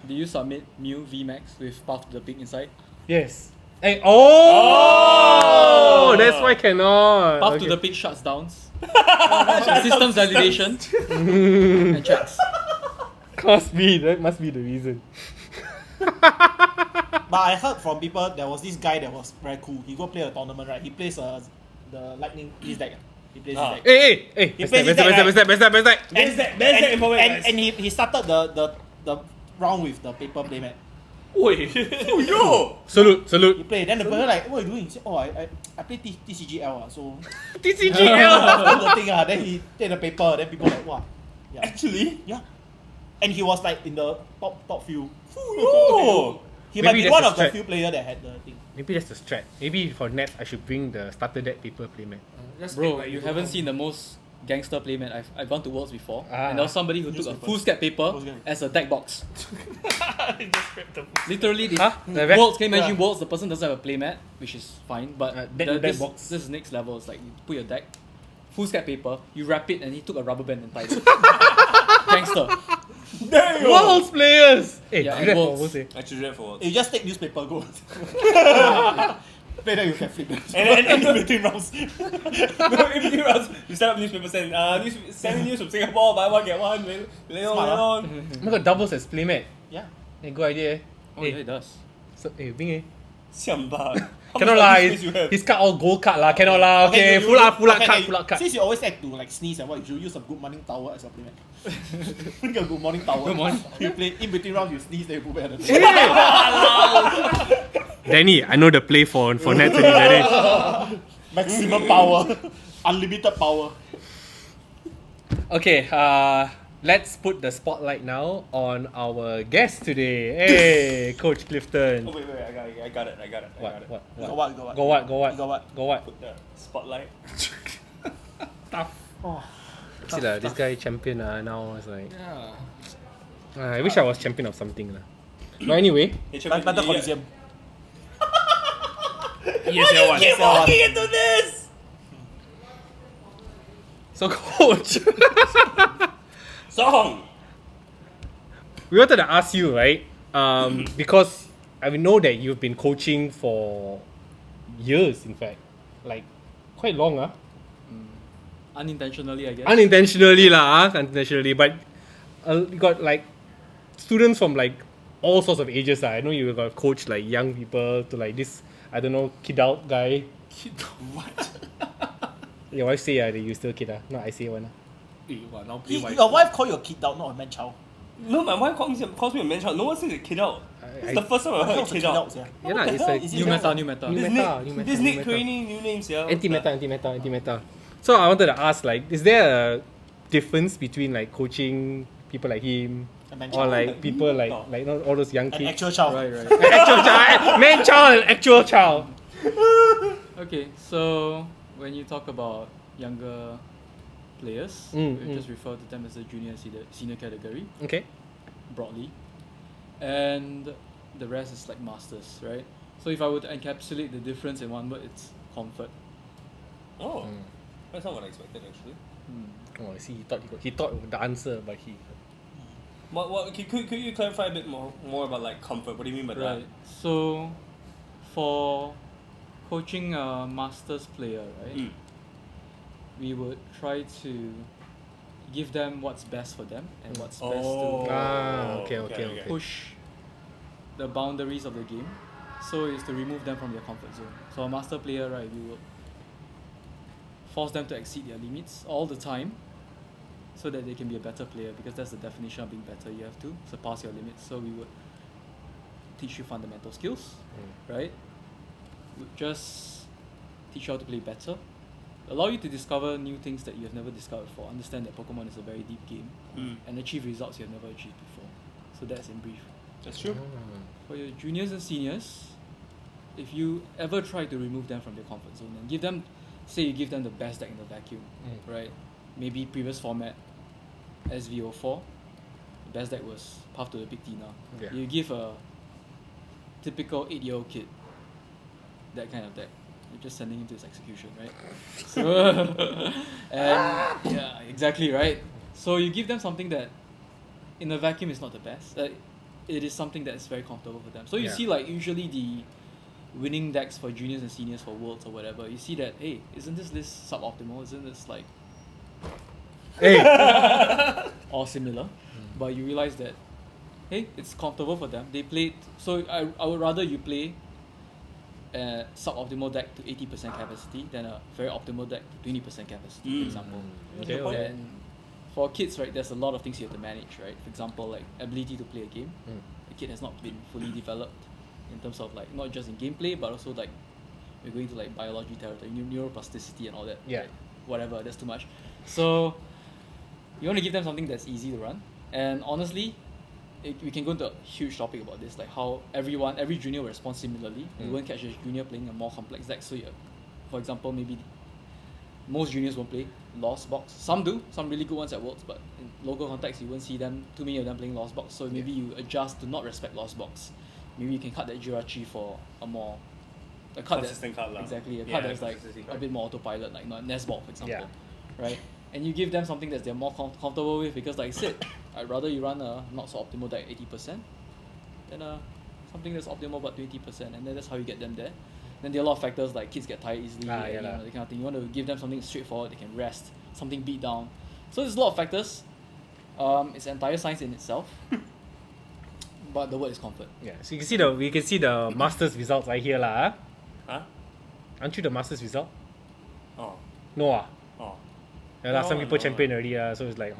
did you submit Mew VMAX with Path to the Peak inside? Yes. Hey, oh! That's why cannot. Path to the Peak shuts down. Systems validation and checks. Must be, that must be the reason. But I heard from people there was this guy that was very cool. He go play a tournament, right? He plays the lightning his deck. He plays his deck. Hey! He Best plays his deck, deck, best deck. Best deck info, guys. and he started the round with the paper playmat. Wait. Yo! Salute. He played. Then the person like, what are you doing? He said, oh, I play TCGL, so TCGL! that's the thing. Then he take the paper. Then people like, wow. Yeah. Actually? Yeah. And he was like in the top few. Yo! He Maybe might be that's one the of the strat. few players that had the thing. Maybe that's the strat. Maybe for Nets, I should bring the starter deck paper playmat. Bro, you haven't seen the most gangster playmat. I've gone to Worlds before, and there was somebody who took a Newspaper. foolscap paper Foolscap. as a deck box. Literally, this Huh? Like that? Worlds, can you imagine Worlds? The person doesn't have a playmat, which is fine, but deck this, box. this is next level. It's like you put your deck, foolscap paper, you wrap it, and he took a rubber band and tied it. Gangster. Damn! World's players! Hey, Yeah, do and that for Worlds. Worlds, eh? I choose that for You just take newspaper, go. Play that you can flip it. And in between rounds. No, if you set up newspaper, send news from Singapore, buy one get one, Leong. Smart, Oh my god, doubles as playmat. Yeah. Hey, good idea, eh? Oh Hey, yeah, it does. so, hey, bring eh. Siam ba. How Cannot much lah, space you have? his card all gold card lah, cannot lah, okay, full up card. Since you always act to like sneeze and what, you should use a good morning tower as your playmat. Bring a good morning tower. Good morning. You play in between rounds, you sneeze, then you put back at the Danny, I know the play for Nets already, Danny. maximum power. Unlimited power. Okay, let's put the spotlight now on our guest today. Hey, Coach Clifton. Oh wait, I got it. What? Go what? Go what? Go what? Go what? Go what? Put the spotlight. See lah, this guy champion now. It's like Yeah. I wish I was champion of something lah. But anyway, Better Coliseum. ESL one. Keep walking into this! so Coach, Song! we wanted to ask you, right? Because I know that you've been coaching for years, in fact, like quite long, Unintentionally, I guess. Unintentionally lah, unintentionally. But you got like students from like all sorts of ages. I know you got coach like young people to like this, I don't know, kid out guy. What? Your wife say that you still kid no, I say one. Now play my. Your wife call your kid down, not a man child. No, my wife calls me a man child. No one says a kid out. It's I- the first time I heard What's a kid kid out. out, yeah? Yeah, lah, the it's hell like is New it? meta. New This meta, Nick, new meta, this new Nick meta. creating new names, yeah. Anti-meta. So I wanted to ask, like, is there a difference between like coaching people like him A man or child. like people like No. like not all those young An kids? actual child. Right. Actual child, man child, and actual child. Okay, so when you talk about younger players, we just refer to them as the junior and senior category Okay. broadly, and the rest is like masters, right? So if I were to encapsulate the difference in one word, it's comfort. Oh, that's not what I expected actually. Oh, I see. He thought the answer, but he. Could you clarify a bit more about like comfort? What do you mean by that? Right. So for coaching a masters player, right, we would try to give them what's best for them and what's best to Okay. push the boundaries of the game. So it's to remove them from their comfort zone. So a master player, right, we will force them to exceed their limits all the time so that they can be a better player, because that's the definition of being better. You have to surpass your limits. So we would teach you fundamental skills, right? Would just teach you how to play better, allow you to discover new things that you have never discovered before, understand that Pokemon is a very deep game, and achieve results you have never achieved before. So that's in brief. That's true. For your juniors and seniors, if you ever try to remove them from their comfort zone and give them, say you give them the best deck in the vacuum, right? Maybe previous format, SVO4, the best deck was Path to the Big Tina. Yeah. You give a typical 8-year-old kid that kind of deck, You're just sending him to his execution, right? So, and yeah, exactly, right? So you give them something that, in a vacuum, is not the best. It is something that is very comfortable for them. So you see, like, usually the winning decks for juniors and seniors for worlds or whatever, you see that, hey, isn't this list suboptimal? Isn't this like or similar? But you realize that, hey, it's comfortable for them. They played, so I would rather you play a suboptimal deck to 80% capacity than a very optimal deck to 20% capacity, for example. Okay. And for kids, right, there's a lot of things you have to manage, right? For example, like ability to play a game. The kid has not been fully developed in terms of like not just in gameplay, but also like we're going to like biology territory, neuroplasticity and all that. Yeah. Like, whatever, that's too much. So you want to give them something that's easy to run. And honestly, we can go into a huge topic about this, like how every junior will respond similarly. You won't catch a junior playing a more complex deck. So, for example, maybe most juniors won't play Lost Box. Some do, some really good ones at Worlds, but in local context, you won't see too many of them playing Lost Box. So maybe you adjust to not respect Lost Box. Maybe you can cut that Jirachi for a card Consistent card lah. Exactly, a card that's like a bit more autopilot, like not Nesball, for example. Right? And you give them something that they're more comfortable with, because like I said, I'd rather you run a not so optimal deck 80% than something that's optimal but 20%, and then that's how you get them there. Then there are a lot of factors like kids get tired easily, and, that kind of thing. You want to give them something straightforward, they can rest, something beat down. So there's a lot of factors. It's an entire science in itself. But the word is comfort. Yeah, so we can see the Masters results right here lah. Huh? Aren't you the Masters result? Oh. No ah. Oh. Yeah, lah, some No, people no. champion already so it's like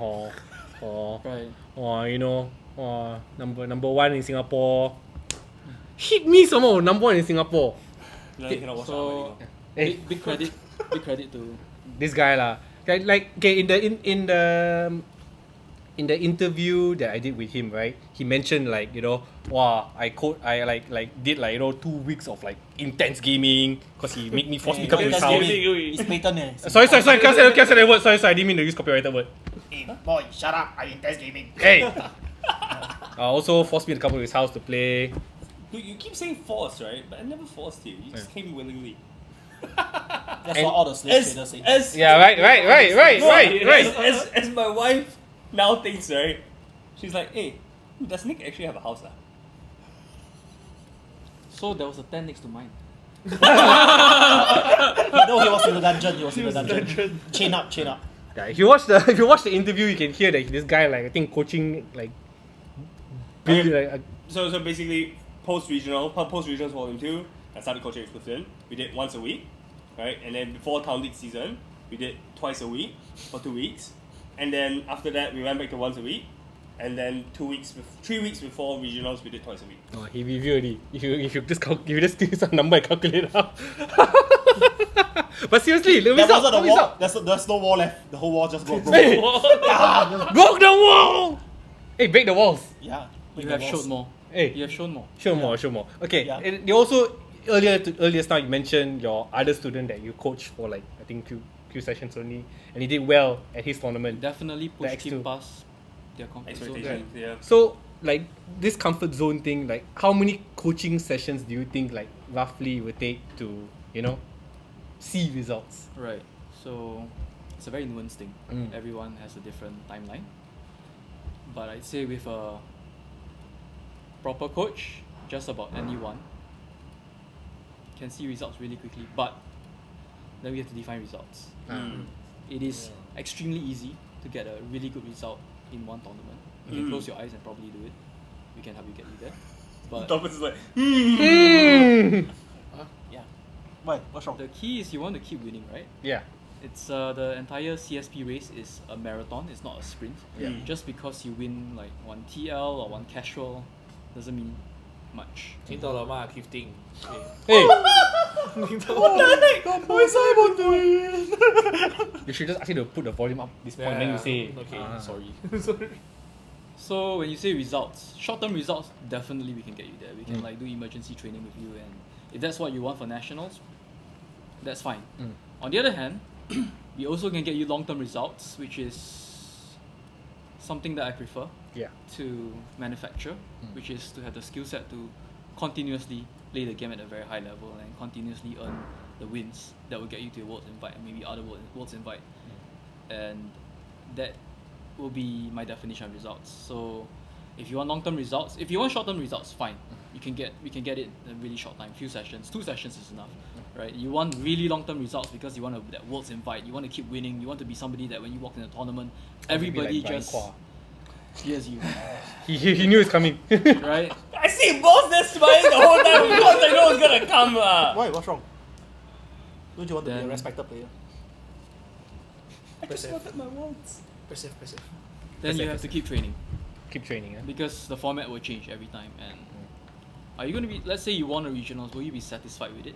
Right. you know, number one in Singapore. Hit me some more, number one in Singapore. No, you cannot watch that already, So no. Hey, big credit to this guy lah. Okay, in the interview that I did with him, right? He mentioned like, you know, I did like, you know, 2 weeks of like intense gaming because he made me force me to come to his house. It's patent Sorry, can't say that word. Sorry, I didn't mean to use copyrighted word. Hey, boy, shut up. I intense gaming. Hey. Also forced me to come to his house to play. Dude, you keep saying forced, right? But I never forced you. You just came willingly. That's what all the slave traders say. Yeah, right. As my wife now thinks, right? She's like, hey, does Nick actually have a house? So there was a 10 next to mine. No, he was in the dungeon. Chain up. Yeah, if you watch the interview, you can hear that this guy, like, I think coaching like really like So basically, post regionals volume 2, I started coaching with Clifton. We did once a week, right? And then before town league season, we did twice a week for 2 weeks. And then after that, we went back to once a week. And then 3 weeks before regionals, we did twice a week. oh, he reviewed already. If you just do some number and calculate out. But seriously, the There result. wasn't a wall. There's no wall left. The whole wall just got broken. Hey, broke the wall. Hey, break the walls. Yeah. You have shown more. Hey, You have shown more. show more. Okay, Yeah. and you also earlier now you mentioned your other student that you coached for like I think few sessions only, and he did well at his tournament. Definitely The pushed him X2. past their comfort zone. Expectations, yeah. So like this comfort zone thing, like how many coaching sessions do you think like roughly would take to, you know, see results? Right. So it's a very nuanced thing. Mm. Everyone has a different timeline. But I'd say with a proper coach, just about anyone can see results really quickly. But then we have to define results. It is extremely easy to get a really good result in one tournament. You can close your eyes and probably do it. We can help you get you there. But Thomas is like, Yeah. Why? What's wrong? the key is you want to keep winning, right? Yeah. It's the entire CSP race is a marathon. It's not a sprint. Yeah. Just because you win like one TL or one casual doesn't mean much. 听到了吗 Clifton? Hey, What the heck? Why Simon doing? you should just ask him to put the volume up this point, then you say. Okay, sorry. So when you say results, short-term results, definitely we can get you there. We can like do emergency training with you, and if that's what you want for nationals, that's fine. On the other hand, we also can get you long-term results, which is something that I prefer Yeah. to manufacture, which is to have the skill set to continuously play the game at a very high level and continuously earn the wins that will get you to a Worlds invite and maybe other Worlds invite, and that will be my definition of results. So if you want long-term results, if you want short-term results, fine. We can get it in a really short time, few sessions. 2 sessions is enough, right? You want really long-term results because you want that Worlds invite. You want to keep winning. You want to be somebody that when you walk in a tournament, everybody like Bryan just Quah. cheers you, He knew it's coming. right? I see both there smiling the whole time. Of course I know it's gonna come. Why? What's wrong? Don't you want to be a Then- respected player? I just wanted my words. Passive. Then you have to keep training Keep training. because the format will change every time. And are you going to be? Let's say you won a regionals, will you be satisfied with it?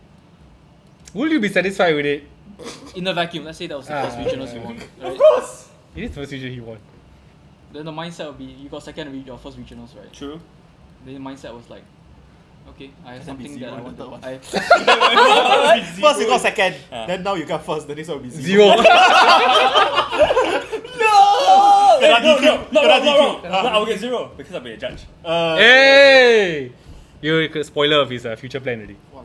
Will you be satisfied with it? In a vacuum, let's say that was the first regionals you won, right? course. It is the first region he won. Then the mindset will be you got your first regionals, right? True. Then the mindset was like, okay, I have Then be something that zero I on want the to. third First you got second, then now you got first, then this one will be 0. No! Kena DQ. No, Kena no. DQ. I will get 0 because I'll be a judge. Hey! You're a spoiler of his future plan already. Walao.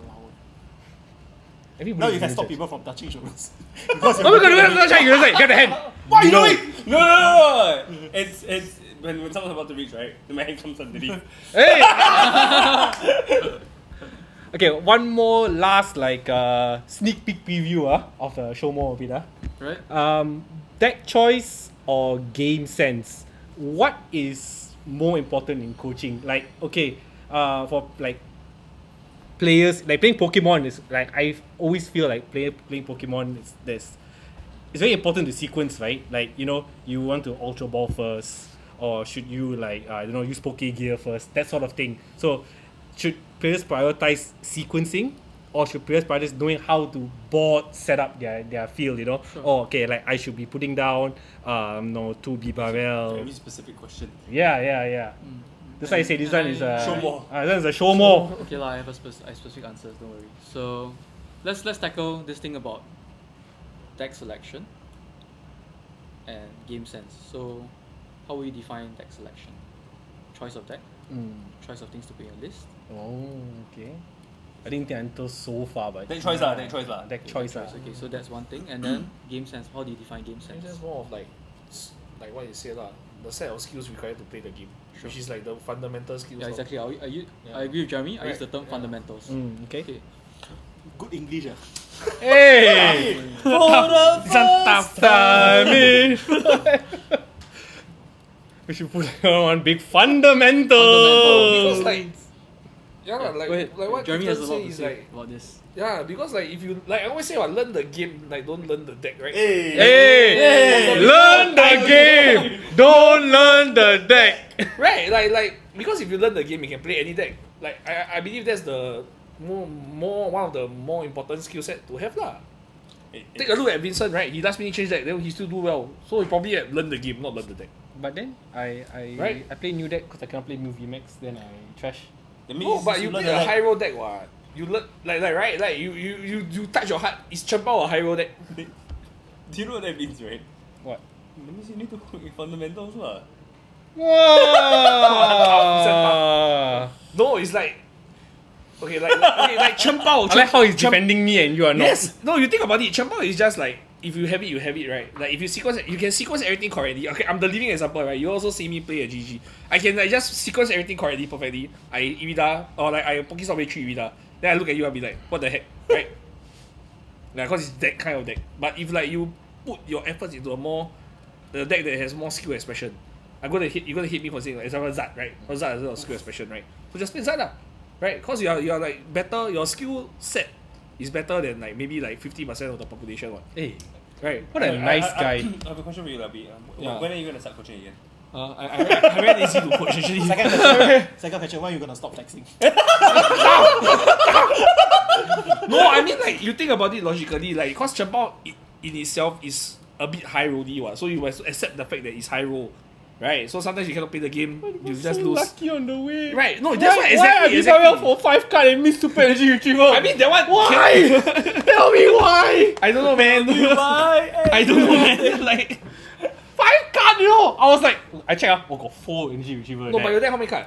Everybody Now you can knows stop that. people from touching shoulders. Because Oh my god, no, you like, get the hand. what are you doing? No. It's when someone's about to reach, right? The man comes underneath. Hey! Okay, one more last sneak peek preview of the show more a bit. Right? Deck choice or game sense? What is more important in coaching? Like, okay, for like players, like playing Pokemon is like I always feel like playing Pokemon it's very important to sequence, right? Like, you know, you want to Ultra Ball first, or should you use Poke Gear first, that sort of thing. So should players prioritize sequencing, or should players prioritize knowing how to board set up their field, you know? Sure. Or okay, like I should be putting down 2 Bibarel. Very specific question. Yeah. That's why I say this one is Show more. This one is a show more. Okay lah, I have specific answers, don't worry. So let's tackle this thing about deck selection and game sense. So how will you define deck selection? Choice of deck, choice of things to put in your list. Oh, okay. I didn't think until so far, but Deck choice lah. Deck choice. Okay, so that's one thing. And then game sense. How do you define game I think sense? that's more of like what you said lah. The set of skills required to play the game, Sure. which is like the fundamental skills. Yeah, of- exactly. Yeah. I agree with Jeremy. I use the Right, term yeah. fundamentals. Okay. Okay. Good English. Hey! For the Tough time. We should put on one big fundamental. Because like, yeah, Yeah, like go ahead. what Jeremy has a Clifton lot say to is say like, about this. yeah, because like if you like I always say, learn the game, like don't learn the deck, right? Hey! Learn the game. Don't learn the deck. Right, like because if you learn the game, you can play any deck. Like I believe that's the more one of the more important skill set to have lah. Take a look at Vincent, right? He last minute change deck, then he still do well. So he probably had learn the game, not learn the deck. But then I Right. play new deck because I cannot play new VMAX. Then I trash. No, but you play a high roll deck, what? You learn like right, like you touch your heart. Is Chempao a high roll deck? Do you know what that means, right? What? That means you need to put your fundamentals lah. Wow! No, it's like okay, like Chempao. I like how he's Chempao- defending me and you are not. Yes. No, you think about it. Chempao is just like if you have it, you have it, right? Like if you sequence, you can sequence everything correctly. Okay, I'm the living example, right? You also see me play a GG. I can like just sequence everything correctly, perfectly. I Irida or like I Pokestop way 3 Irida. Then I look at you, I'll be like, what the heck, right? Like, cause it's that kind of deck. But if like you put your efforts into the deck that has more skill expression, you're gonna hit me for saying like example Zard, right? Or Zard has a lot of skill expression, right? So just play Zard lah, right? Cause you are like better. Your skill set is better than like maybe like 50% of the population, what? Hey, Right? what a nice guy. I have a question for you, Labi. Yeah. When are you gonna start coaching again? I very lazy to coach actually. Second question, when are you gonna stop flexing? No, I mean like you think about it logically, like cause Chempao in itself is a bit high rolly, what? So you must accept the fact that it's high roll, right? So sometimes you cannot play the game, you just lose. Lucky on the way. Right? No, that's why Why exactly. for 5 card and miss super energy retriever? I mean that one. why? Tell me why? I don't know, man. I don't know, man. Like 5 card, you know? I was like, I check got 4 energy retriever. no, but your deck how many card?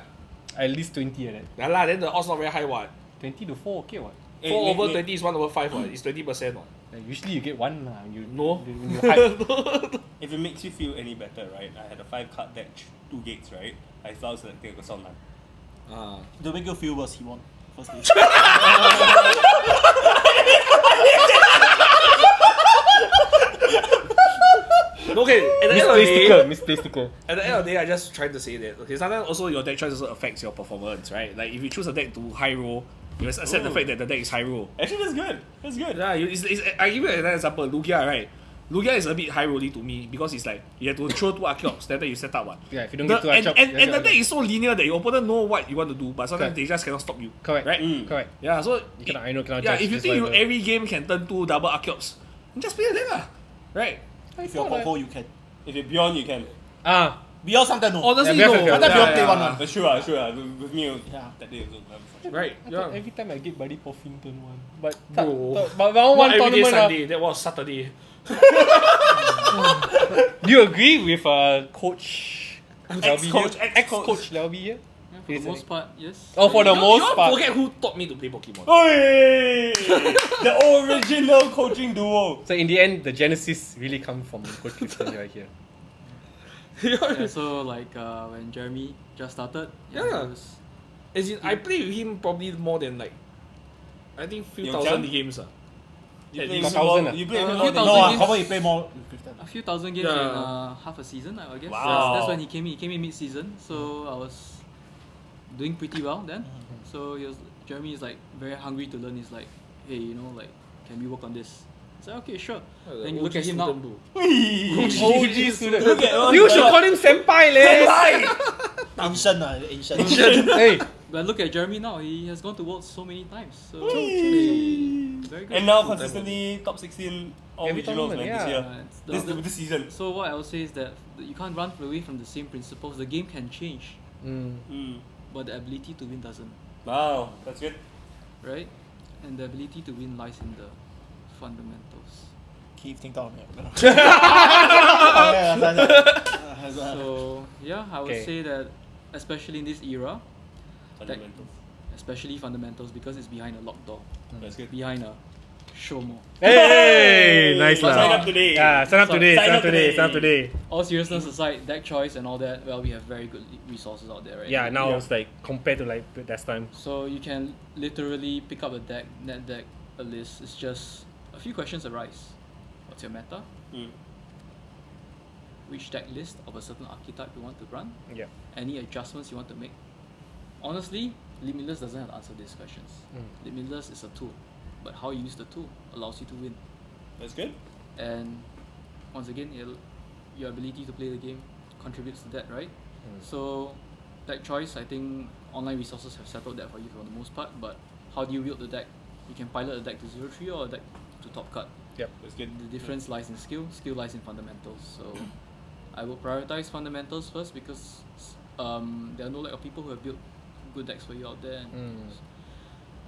At least 20 like that. Yeah lah, then the odds not very high, what? 20 to 4, okay what? 4 over 20 is 1 over 5, what? It's 20%, what? Usually you get one. No. You hype. If it makes you feel any better, right? I had a 5-card deck, 2 gates, right? I felt selecting a Sound Ah. To make you feel worse, he won first day. Okay, at the end of the day, Misplaced sticker. at the end of the day, I just trying to say that, okay, sometimes also your deck choice also affects your performance, right? Like, if you choose a deck to high roll, you must accept the fact that the deck is high roll. Actually, that's good. That's good. Yeah, I give you another example. Lugia, right? Lugia is a bit high rolling to me because it's like you have to throw 2 Archeops, then you set up one. Yeah, if you don't get 2 Archeops, and the deck is so linear that your opponent know what you want to do, but sometimes Correct. they just cannot stop you. Correct. Right? Correct. Yeah, so You cannot yeah, judge if you this think you whatever. every game can turn 2 double Archeops, just play a deck lah. Right? If you're Popo, you can. If you're beyond, you can. Ah, Beyond sometimes no. Honestly, Yeah, no. yeah, Sometimes yeah, you play one. That's true, true. With me, Yeah. that day also. Right? Yeah. every time I get Buddy Puffin turn 1. But Bro. but Not one every day tournament. Sunday. That was Saturday. Do you agree with Coach Ex-coach, Ex-coach Liobi here? Yeah, for the most part, yes. Oh, for the most you part. forget who taught me to play Pokemon. Oi! The original coaching duo. So in the end, the genesis really comes from Coach Clifton right here. Yeah, so like when Jeremy just started, Yeah. it was, As in, I played with him probably more than like, I think few Young thousand Chan? games. You At play least. with $1,000 more- you play with a more few than thousand No, games. probably you play more with Clifton. a few thousand games Yeah. in half a season, I guess. Wow. That's when he came in. He came in mid-season, so I was doing pretty well then. So Jeremy is like very hungry to learn. He's like, hey, like, can we work on this? I said, okay, sure. Then you look at him now. OG student. Look at You should call him senpai, leh. Ancient, ancient. Hey, But look at Jeremy now. He has gone to Worlds so many times. So very good. And now consistently top 16 all Every regionals, tournament, man, yeah. this year. It's This season. So what I would say is that you can't run away from the same principles. The game can change, but the ability to win doesn't, Wow, that's good. right? And the ability to win lies in the fundamentals. Keep think down. So yeah, I would Okay. say that especially in this era, Fundamentals. especially fundamentals because it's behind a locked door, That's good. behind a showmo. hey, nice Sign lah. up today. Yeah, sign up today, Sign sign up up today, today. sign up today. All seriousness aside, deck choice and all that, well, we have very good resources out there, right? Yeah, now Yeah. it's like compared to like last time. So you can literally pick up a deck, net deck, a list. It's just a few questions arise. What's your meta? Mm. Which deck list of a certain archetype you want to run? Yeah. Any adjustments you want to make? Honestly, Limitless doesn't have to answer these questions. Limitless is a tool, but how you use the tool allows you to win. That's good. And once again, your ability to play the game contributes to that, right? So, deck choice, I think online resources have settled that for you for the most part. But how do you build the deck? You can pilot a deck to 0-3 or a deck to top cut. That's good. The difference lies in skill lies in fundamentals. So I will prioritize fundamentals first because there are no lack of people who have built good decks for you out there. And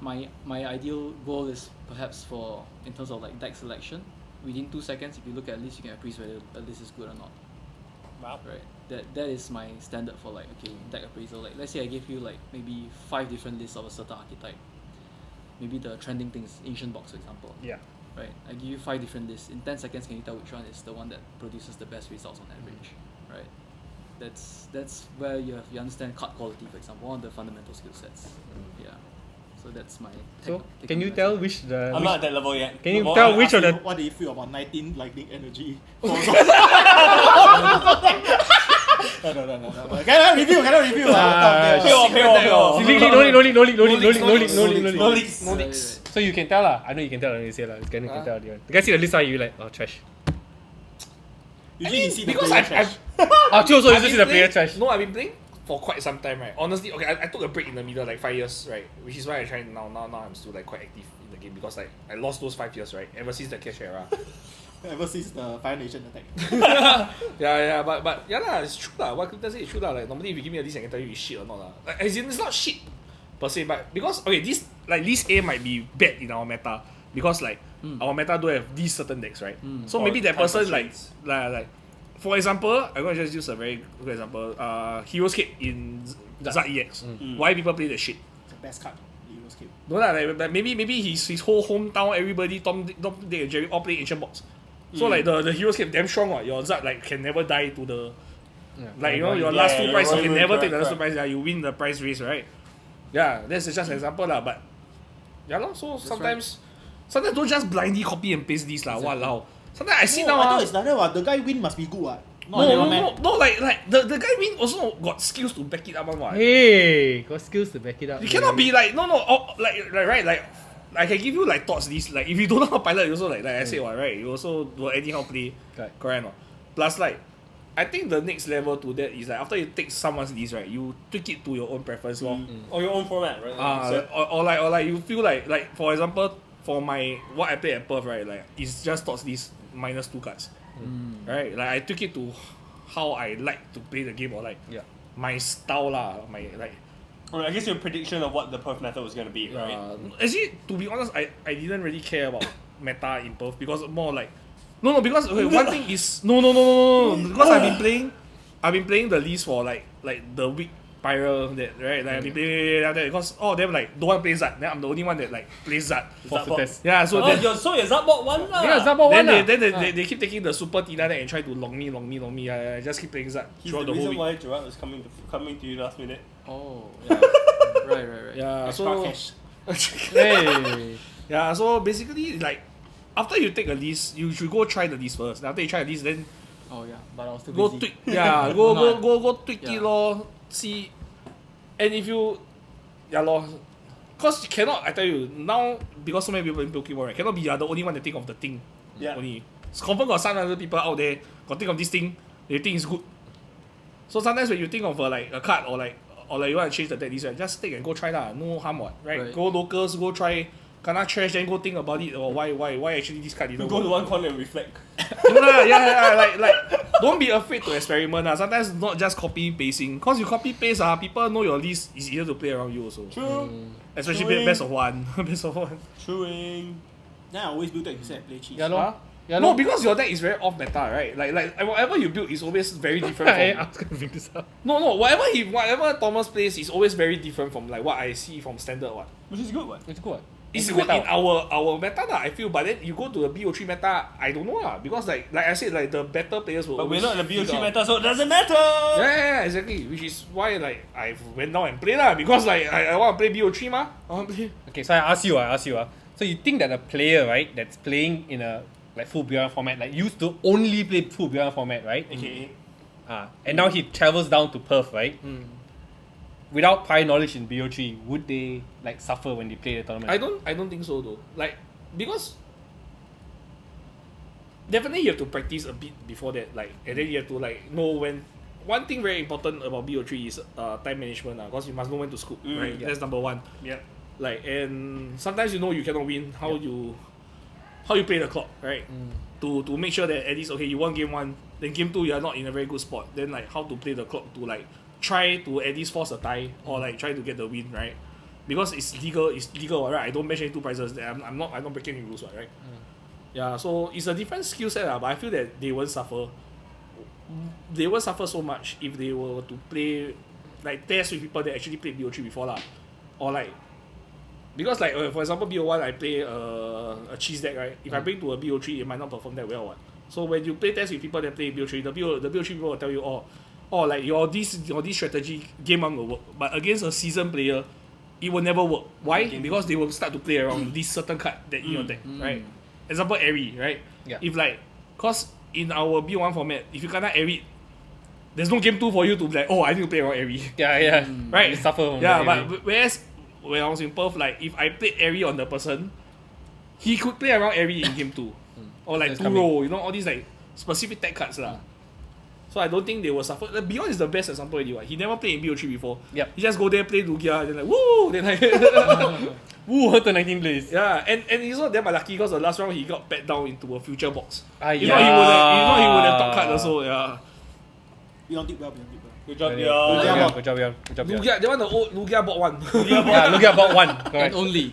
my ideal goal is perhaps for, in terms of like deck selection, within 2 seconds, if you look at a list, you can appraise whether a list is good or not. Wow. Right. That is my standard for like, okay, deck appraisal. Like, let's say I give you like maybe 5 different lists of a certain archetype. Maybe the trending things, Ancient Box, for example. Yeah. Right. I give you 5 different lists. In 10 seconds, can you tell which one is the one that produces the best results on average? Right. That's where you understand card quality, for example, one of the fundamental skill sets. Yeah. So that's my. So take can on you my tell side. which the I'm not at that level yet. Can you Well, tell I- which of the What do you feel about 19 lightning energy? No. Cannot review. Pure. No leaks. Right. So you can tell lah. I know you can tell. You say lah. You can tell. The guy see the list, you like, oh, trash. Usually you see the Because player I've trash. Ah, true. So you I've just see been the player playing- trash. No, I've been playing for quite some time, right? Honestly, okay, I took a break in the middle, like 5 years, right? Which is why I try now I'm still like quite active in the game because like I lost those 5 years, right? Ever since the cash era. Ever since the Fire Nation attack. Yeah, but yeah lah, it's true lah. What Clifton say is true lah. Like normally if you give me a list, I can tell you it's shit or not lah. Like, as in it's not shit per se, but because okay, this like list A might be bad in our meta because like our meta don't have these certain decks, right? So Or maybe that time person like constraints. for example, I'm gonna just use a very good example. Heroescape in Zard EX. Why people play that shit? It's the best card. Heroes came. No lah, like maybe his whole hometown, everybody, Tom, Dick, and Jerry all play ancient box. So like the heroes came damn strong. What your Zard like can never die to the like you know your last two prize you can never take the last two prize. Yeah, you win the prize race, right? Yeah, that's just an example lah. But yeah, so sometimes don't just blindly copy and paste this lah. Walao. Sometimes I see now. I thought it's like that. What the guy win must be good. What? No, like the guy win also got skills to back it up one. What? Hey, got skills to back it up. You cannot be like right. I can give you like thoughts this like if you don't know how pilot you also like I said what right you also will anyhow play correct or not. Plus like I think the next level to that is like after you take someone's list right you tweak it to your own preference or your own format right. Or like you feel like for example for my what I play at Perth right like it's just thoughts list -2 cards right like I tweak it to how I like to play the game or like my style lah my like. Or I guess your prediction of what the Perth meta was going to be, right? Actually, to be honest, I didn't really care about meta in Perth because more like no because okay, one thing is no because I've been playing the list for like the week prior that right like I've been playing that because all of them like don't want to play Zard then I'm the only one that like plays Zard for test. Yeah, so your Zardbot one lah. Yeah, Zardbot one. Then they keep taking the super Tina deck and try to long me. I just keep playing Zard throughout the whole week. Why Gerard was coming to you last minute. Oh, yeah. right. Yeah, so Hey. yeah, so basically like after you take a list, you should go try the list first. After you try the list, then Oh yeah, but I was too go busy. tweak. Yeah, go tweak Yeah. it lor. See, and if you, lor, cause you cannot. I tell you now because so many people in Pokemon right, cannot be the only one that think of the thing. Yeah. Only. It's confirm got some other people out there got think of this thing. They think it's good. So sometimes when you think of like a card or like you want to change the deck list, right, just take and go try lah. No harm what, right? Go locals, go try. Kena trash, then go think about it. Or why actually this card didn't You go to one corner and reflect. like don't be afraid to experiment. Sometimes not just copy pasting. Cause you copy paste, people know your list is easier to play around you also. True. Especially best of one. Best of one. Truing. Then I always build deck instead play cheese. Yeah, lor. No, because your deck is very off meta, right? Like whatever you build is always very different I from. was gonna bring this up. No, whatever Thomas plays is always very different from like what I see from standard one. Which is good one. It's good. It's good in our meta I feel, but then you go to the BO3 meta, I don't know because like I said, like the better players will. But we're not in the figure BO3 out. meta, so it doesn't matter. Yeah, exactly. Which is why like I went down and played because like I want to play BO3 ma. I want to play. Okay, so I ask you. So you think that a player, right, that's playing in a like full BR format, like used to only play full BR format, right? Okay. And now he travels down to Perth, right? Without prior knowledge in BO3, would they like suffer when they play the tournament? I don't think so though. Like because definitely you have to practice a bit before that, like, and then you have to like know when. One thing very important about BO3 is time management because you must know when to scoop, right? Yeah. That's number one. Yeah. Like and sometimes you know you cannot win. How you play the clock, right? To make sure that at least okay you won game 1, then game 2 you are not in a very good spot. Then like how to play the clock to like try to at least force a tie or like try to get the win, right? Because it's legal, right? I don't match any 2 prizes. I'm not breaking any rules, right? Yeah, so it's a different skill set, but I feel that they won't suffer. They won't suffer so much if they were to play like test with people that actually played BO3 before lah, or like. Because like for example BO1 I play a cheese deck, right? If I bring to a BO3 it might not perform that well what. So when you play test with people that play BO3, the BO3 people will tell you like your this strategy game 1 will work, but against a seasoned player it will never work. Why? Because they will start to play around this certain card that in your deck, right? Example Airy, right? Yeah. If like cause in our BO1 format, if you cannot Airy, there's no game 2 for you to be like, I need to play around Airy. Yeah. Right? You suffer from Yeah, that but whereas when I was in Perth, like if I played Airy on the person, he could play around Airy in game 2. Or like That's 2 roll, you know, all these like specific tech cards lah. So I don't think they will suffer. Like, Beyond is the best example already. He never played in BO3 before. Yep. He just go there, play Lugia, then like woo, then like Woo, hurt to 19 plays. yeah. And he's not damn lucky because the last round he got bet down into a future box. If Yeah. not he would have top card also. Yeah. Beyond did well. Good job, Good yeah. job. Lugia, they want the old Lugia bot 1. Yeah, look at about 1. And Correct. only.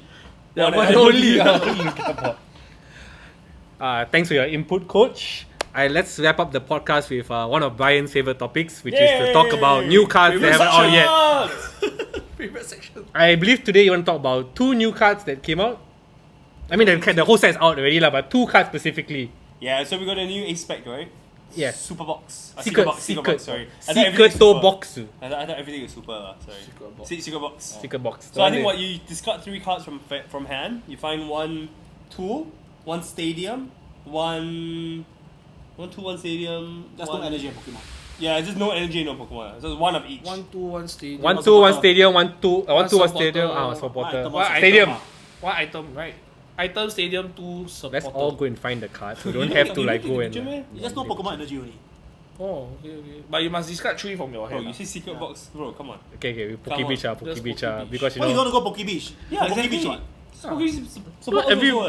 Yeah, One and only. Thanks for your input, Coach. Let's wrap up the podcast with one of Bryan's favorite topics, which is to talk about new cards that haven't out yet. Favorite section. I believe today you want to talk about 2 new cards that came out. I mean, the whole set's out already, but 2 cards specifically. Yeah, so we got a new ace spec, right? Yes. Super box. Secret box, sorry. I thought Secret everything was to super. box. I thought everything was super. Sorry. Secret box. Secret box. Secret box. So I think what you discard 3 cards from hand. You find 1 tool, 1 stadium, 1 tool, 1 stadium. Just no energy in Pokemon. Yeah, just no energy, no Pokemon. So it's 1 of each. 1, 2, 1 stadium. 1, 2, 1 stadium, 1, 2, 1, 2, 1 supporter. stadium, supporter. One One item. Stadium. One item, right? Item, stadium, 2, supporter. Let's all go and find the cards. We don't have to like go and. There's no Pokemon energy only. Oh, okay. But you must discard 3 from your Bro, hand. you see secret box? Bro, come on. Okay, we Come Poke on. Beach, Just Poke Beach, Poke Beach. because you Why you know. want to go Poke Beach? Yeah, Poke exactly. Beach what?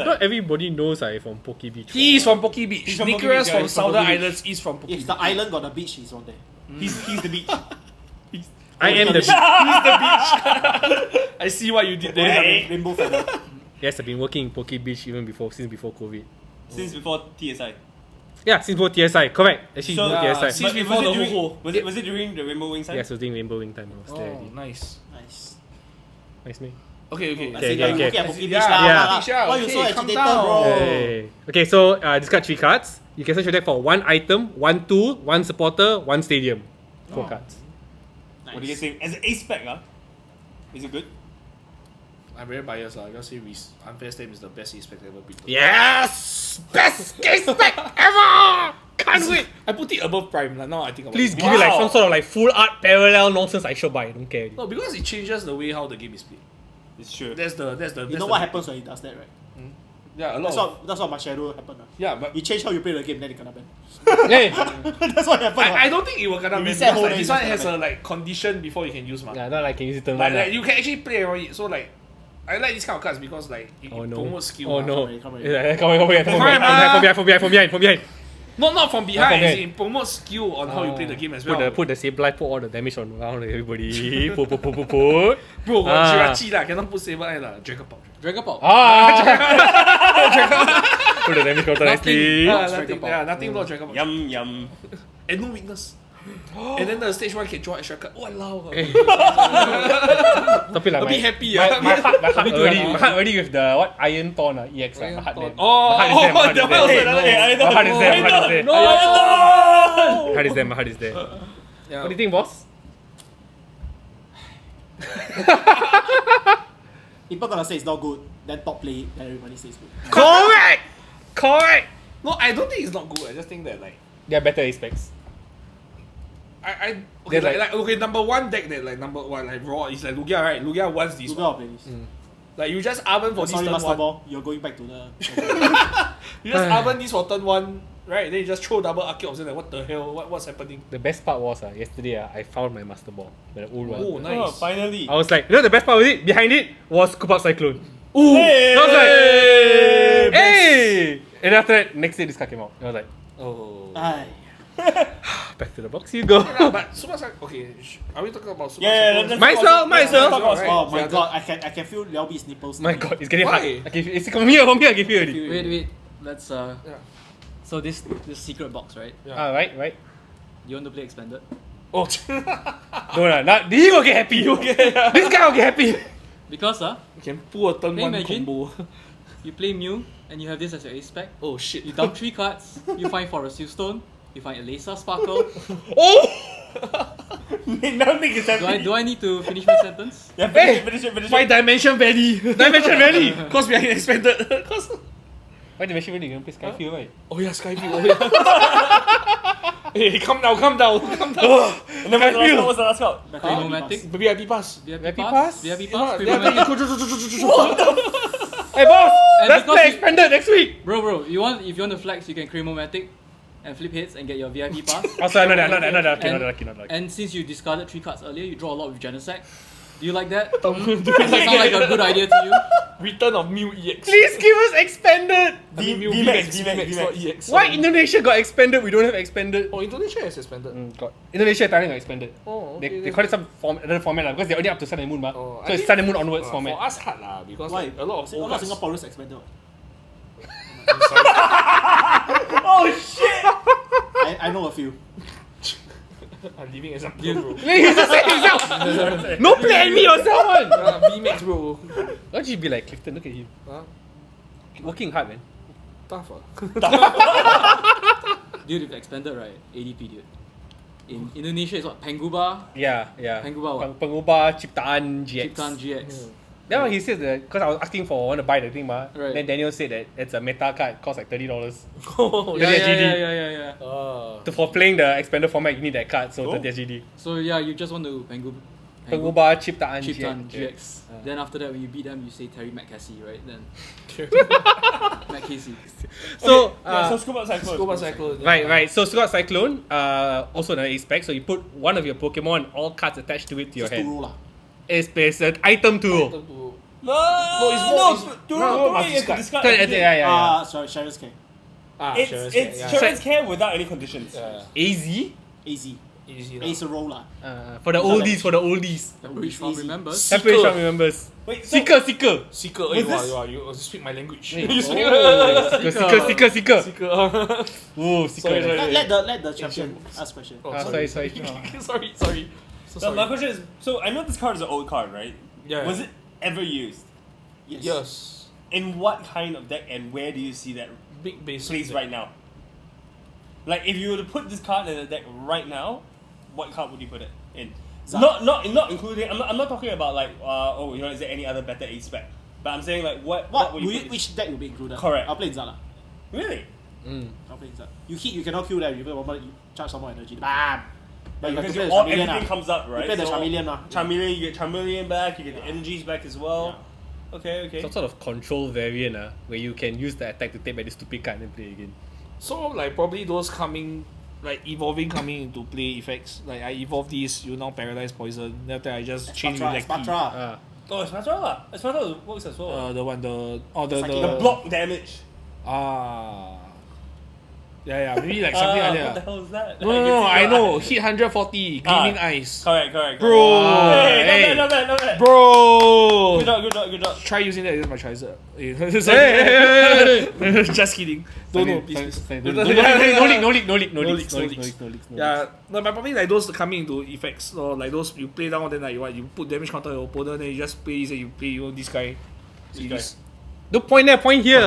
Not everybody knows I'm from Poke Beach. He is from Poke Beach. He's from Poke Nicholas Beach, yeah, from he's from Southern Poke Beach. Islands is from Poke If Beach. the island got a beach, he's on there. He's the beach. I am the. I see what you did There there. Rainbow Feather. Yes, I've been working in Poke Beach since before COVID. Since before TSI. Yeah, since before TSI, correct. Actually, So, before yeah, TSI. since But before was it the during- Ho-Ho. Was it during the Rainbow Wings time? Yes, I was doing Rainbow Wing time. I was there Oh, already. nice. Nice. Nice, mate. Okay. I Okay, see okay, that you okay. looking at Poke Beach Yeah, lah. yeah. Why you so Okay, calm agitated, down. bro? Hey. Okay, so discard 3 cards. You can search your deck for 1 item, 1 tool, 1 supporter, 1 stadium. 4 cards. What do you guys think? As an ace spec, is it good? I'm very biased. I gotta say, Unfair Stamp is the best aspect ever beaten. Yes! Best case spec ever! Can't wait! I put it above Prime. Like, now I think about Please it. give me like Wow. some sort of like full art parallel nonsense I should buy. I don't care. No, because it changes the way how the game is played. It's true. That's the. You know what happens when he does that, right? Yeah, a lot. That's what my shadow happened. Yeah, but You change how you play the game, then it gonna ban. Hey! That's what happened. I don't think it will gonna You ban reset because whole like, day, this you one just has a like condition before you can use ma. Yeah, not like I can use it turn Like, 1. like you can actually play around it. So like, I like this kind of cards because like it Oh no. promotes skill. Oh ma. no. Come on. Yeah, come on, from behind. Not from behind. from As there. in, it promotes skill on how you play the game as well. Put the Sableye, put all the damage on everybody. put. Bro, Ah. Jirachi lah, cannot put Saber lah. Dragon Ball. Dragon Ball. Put the damage counter nicely. Dragon Ball. Nothing about Dragon Ball. Yum yum. And no weakness. And then the stage 1 can draw extra card. Walao. Stop it like A bit happy, my ah. heart already with the what Iron Thorn EX. My Iron heart Thorn. there. Oh, My heart is there, that one was my another. heart is there. My heart is there. No. My heart is there. Yeah. What do you think, boss? People gonna say it's not good, then top play it, then everybody says good. Correct. No, I don't think it's not good. I just think that like There are better aspects. I okay They're like okay number 1 deck that like number 1 like raw is like Lugia, right? Lugia wants this You one. gotta play this. Like you just oven for this Sorry, turn Master 1. Ball, you're going back to the. You just oven this for turn 1, right? Then you just throw double arcade option. Like what the hell? What's happening? The best part was yesterday I found my Master Ball, the old one. Oh, Oh, nice. finally. I was like, you know the best part was it? Behind it was Scoop Up Cyclone. Ooh. Hey! I was like, Hey! hey! And after that, next day this card came out. I was like, Oh. Aye. back to the box you go. Yeah, but Super Cycle. Okay, are we talking about Super Yeah, Cycle? let's Might as well, might as well. talk about Right. Oh my Yeah, god, I can feel Liobi's nipples. My god, it's getting Why? hard. I give you, it's from here, I give you already. Wait. Let's Yeah. So this secret box, right? Ah, right. You want to play expanded? Oh. No, now he will get happy. This guy will get happy. Because You can pull a turn Can you 1 imagine? combo. you play Mew and you have this as your ace spec. Oh shit. You dump 3 cards. You find Forest Stone. You find Elesa Sparkle. Oh! Now Nick is happy. Do I need to finish my sentence? Yeah, Hey! finish it. My Dimension Valley. Dimension Valley! Cause we are expanded. Cause Why Dimension Valley? You can play Skyfield, right? oh yeah, Skyview. Oh yeah. Hey, calm down. And then what's the last card? Primomatic. VIP pass. VIP pass? pass? VIP pass? Primomatic. Hey boss! And Let's because play you- expanded next week! Bro, if you want to flex, you can Primomatic and flip hits and get your VIP pass. Oh, sorry, not lucky. And since you discarded 3 cards earlier, you draw a lot with Genesect. Do you like that? Does that sound like a good idea to you? Return of Mew EX. Please give us expanded! I mean, Mew VMAX, VMAX, not EX. Why Indonesia got expanded? We don't have expanded. Oh, Indonesia has expanded. God. Indonesia and Thailand got expanded. Oh, okay. They call it some another format lah, because they're only up to Sun and Moon ma. Oh, I So it's think- Sun and Moon onwards format. For us hard lah, because Why? like, a lot of old cards. Singaporeans expanded. Oh shit! I know a few. I'm leaving example, You- bro. You just say yourself. No play and me yourself one. VMAX, bro. Why don't you be like Clifton? Look at him. Huh? Working hard, man. Tough, Dude, if expanded, right? ADP, dude. In Indonesia, it's what? Penguba, Yeah. Penguba what? Pengubah Ciptaan GX. Ciptaan GX. That one he said that because I was asking for I want to buy the thing, Right. Then Daniel said that it's a meta card, costs like $30. Oh, Yeah, yeah, yeah. For playing the expander format, you need that card, so 30 SGD. So yeah, you just want to Pengubah Ciptaan Ciptaan GX. GX. Then after that, when you beat them, you say Terry McCasey, right? Then McCasey. So, so Scuba Cyclone. Scuba Cyclone. right. So Squad Cyclone, also another ace spec. So you put one of your Pokemon, all cards attached to it to your Just to hand. rule lah. It's an item to roll. No, it's more- you have to discard. discard So, everything. yeah. Sorry, Sheriff's Care. It's yeah. Charizard care without any conditions. AZ. AZ. Easy. Ace a roll lah. For the oldies, Which one Easy. remembers? Separate from remembers. Wait, so Seeker. Seeker, Was this- you speak my language. Oh, You speak Seeker. Seeker. Oh, Seeker. Sorry. Let the champion ask question. Oh, Sorry. sorry. So So my sorry. question is, so I know this card is an old card, right? Yeah. Was it ever used? Yes. Yes. In what kind of deck and where do you see that Big base. placed right now? Like if you were to put this card in a deck right now, what card would you put it in? Zap. Not including. I'm not talking about like is there any other better ace spec? But I'm saying like what would you put this- Which deck will be included? Correct. I'll play Zala. Really? I'll play Zala. You hit, you cannot kill them. You play one more, you charge some more energy. Bam! But you have to Because play the all, Charmeleon everything lah. comes up, right? You play the So, Charmeleon lah. Charmeleon, you get Charmeleon back, you get the energies back as well. Okay. Some sort of control variant where you can use the attack to take back the stupid card and then play again. So like probably those evolving coming into play effects. Like I evolve these, you now paralyze poison. Then after I just change with Spatra. Lacti. Oh, Spatra lah. Spatra works as well. Psychic. the block damage. Yeah, maybe like something like What the that. hell is that? No, I know. Hit 140, gleaming eyes. Correct. Bro. Hey, not bad. Bro! Good job. Try using that against my Charizard. Hey. Just kidding. Don't know, please. No leaks. Yeah, no, but probably like those coming into effects, or like those you play down, then like you put damage counter on your opponent, then you just play this and you play this guy. Don't point there, point here.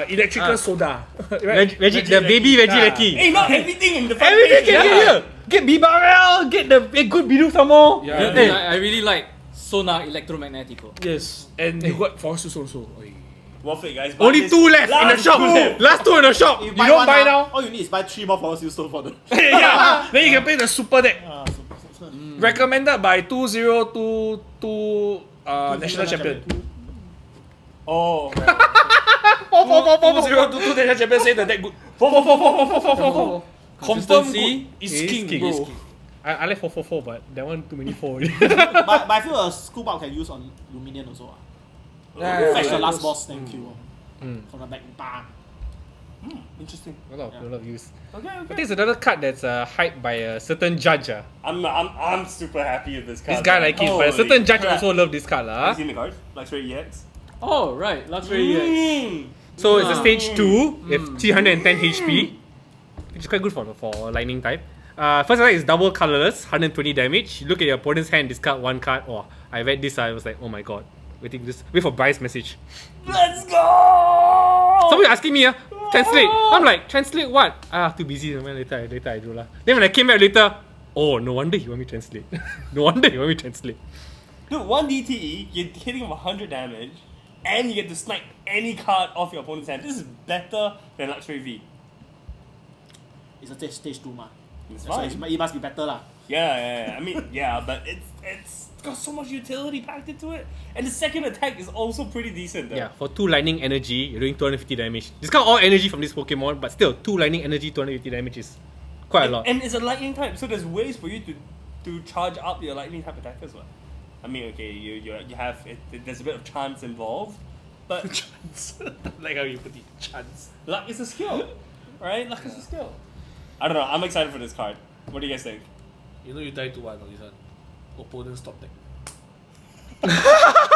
Electrical soda. Right? Veggie, the baby Veggie Lecky. Hey, not everything in the front Everything page. can get here. Get B-Barrel, get the good Bidu some more. Yeah. Hey. I really like Sonar Electromagnetico. Yes, and you got Forces also. Worth it, guys. Only two left in the shop. Last two in the shop. You buy don't one buy ah, now. All you need is buy 3 more flowers you stole for the. Yeah, then you can play the super deck. So Recommended by 2022 national champion. Oh, okay. 2022 national champion say the deck good. Confirm Consistency good. It's is king, king, bro. is king. I like 444, but that one too many 4 already. but I feel a scoop out can use on Luminion also. Fetch the last boss, then kill. From the back, bam. Interesting. A lot of use. Okay. I think it's another card that's hyped by a certain judge. I'm super happy with this card. This guy like it, but a certain judge also love this card. Have you seen the card? Luxury EX. Oh, right. Luxury EX. So it's a stage 2 with 310 HP, which is quite good for lightning type. First attack is double colorless, 120 damage. You look at your opponent's hand, discard one card. Oh, I read this, I was like, oh my god. Wait for Bryce's message. Let's go! Somebody asking me, translate. I'm like, translate what? Too busy. Man, later I do lah. Then when I came back later, oh, no wonder you want me translate. Dude, 1 DTE, you're hitting him 100 damage, and you get to snipe any card off your opponent's hand. This is better than Luxury V. It's a stage 2 ma. It's So fine. it must be better lah. Yeah. I mean, yeah, but it's got so much utility packed into it. And the second attack is also pretty decent though. Yeah, for 2 lightning energy, you're doing 250 damage. Discount all energy from this Pokemon, but still, 2 lightning energy, 250 damage is quite a lot. And it's a lightning type, so there's ways for you to charge up your lightning type attack as well. I mean, okay, you have it, there's a bit of chance involved, but Chance. Like how you put it. Chance. luck is a skill, right? Luck is a skill. I don't know. I'm excited for this card. What do you guys think? You know you die to one on this one. Opponent's top deck.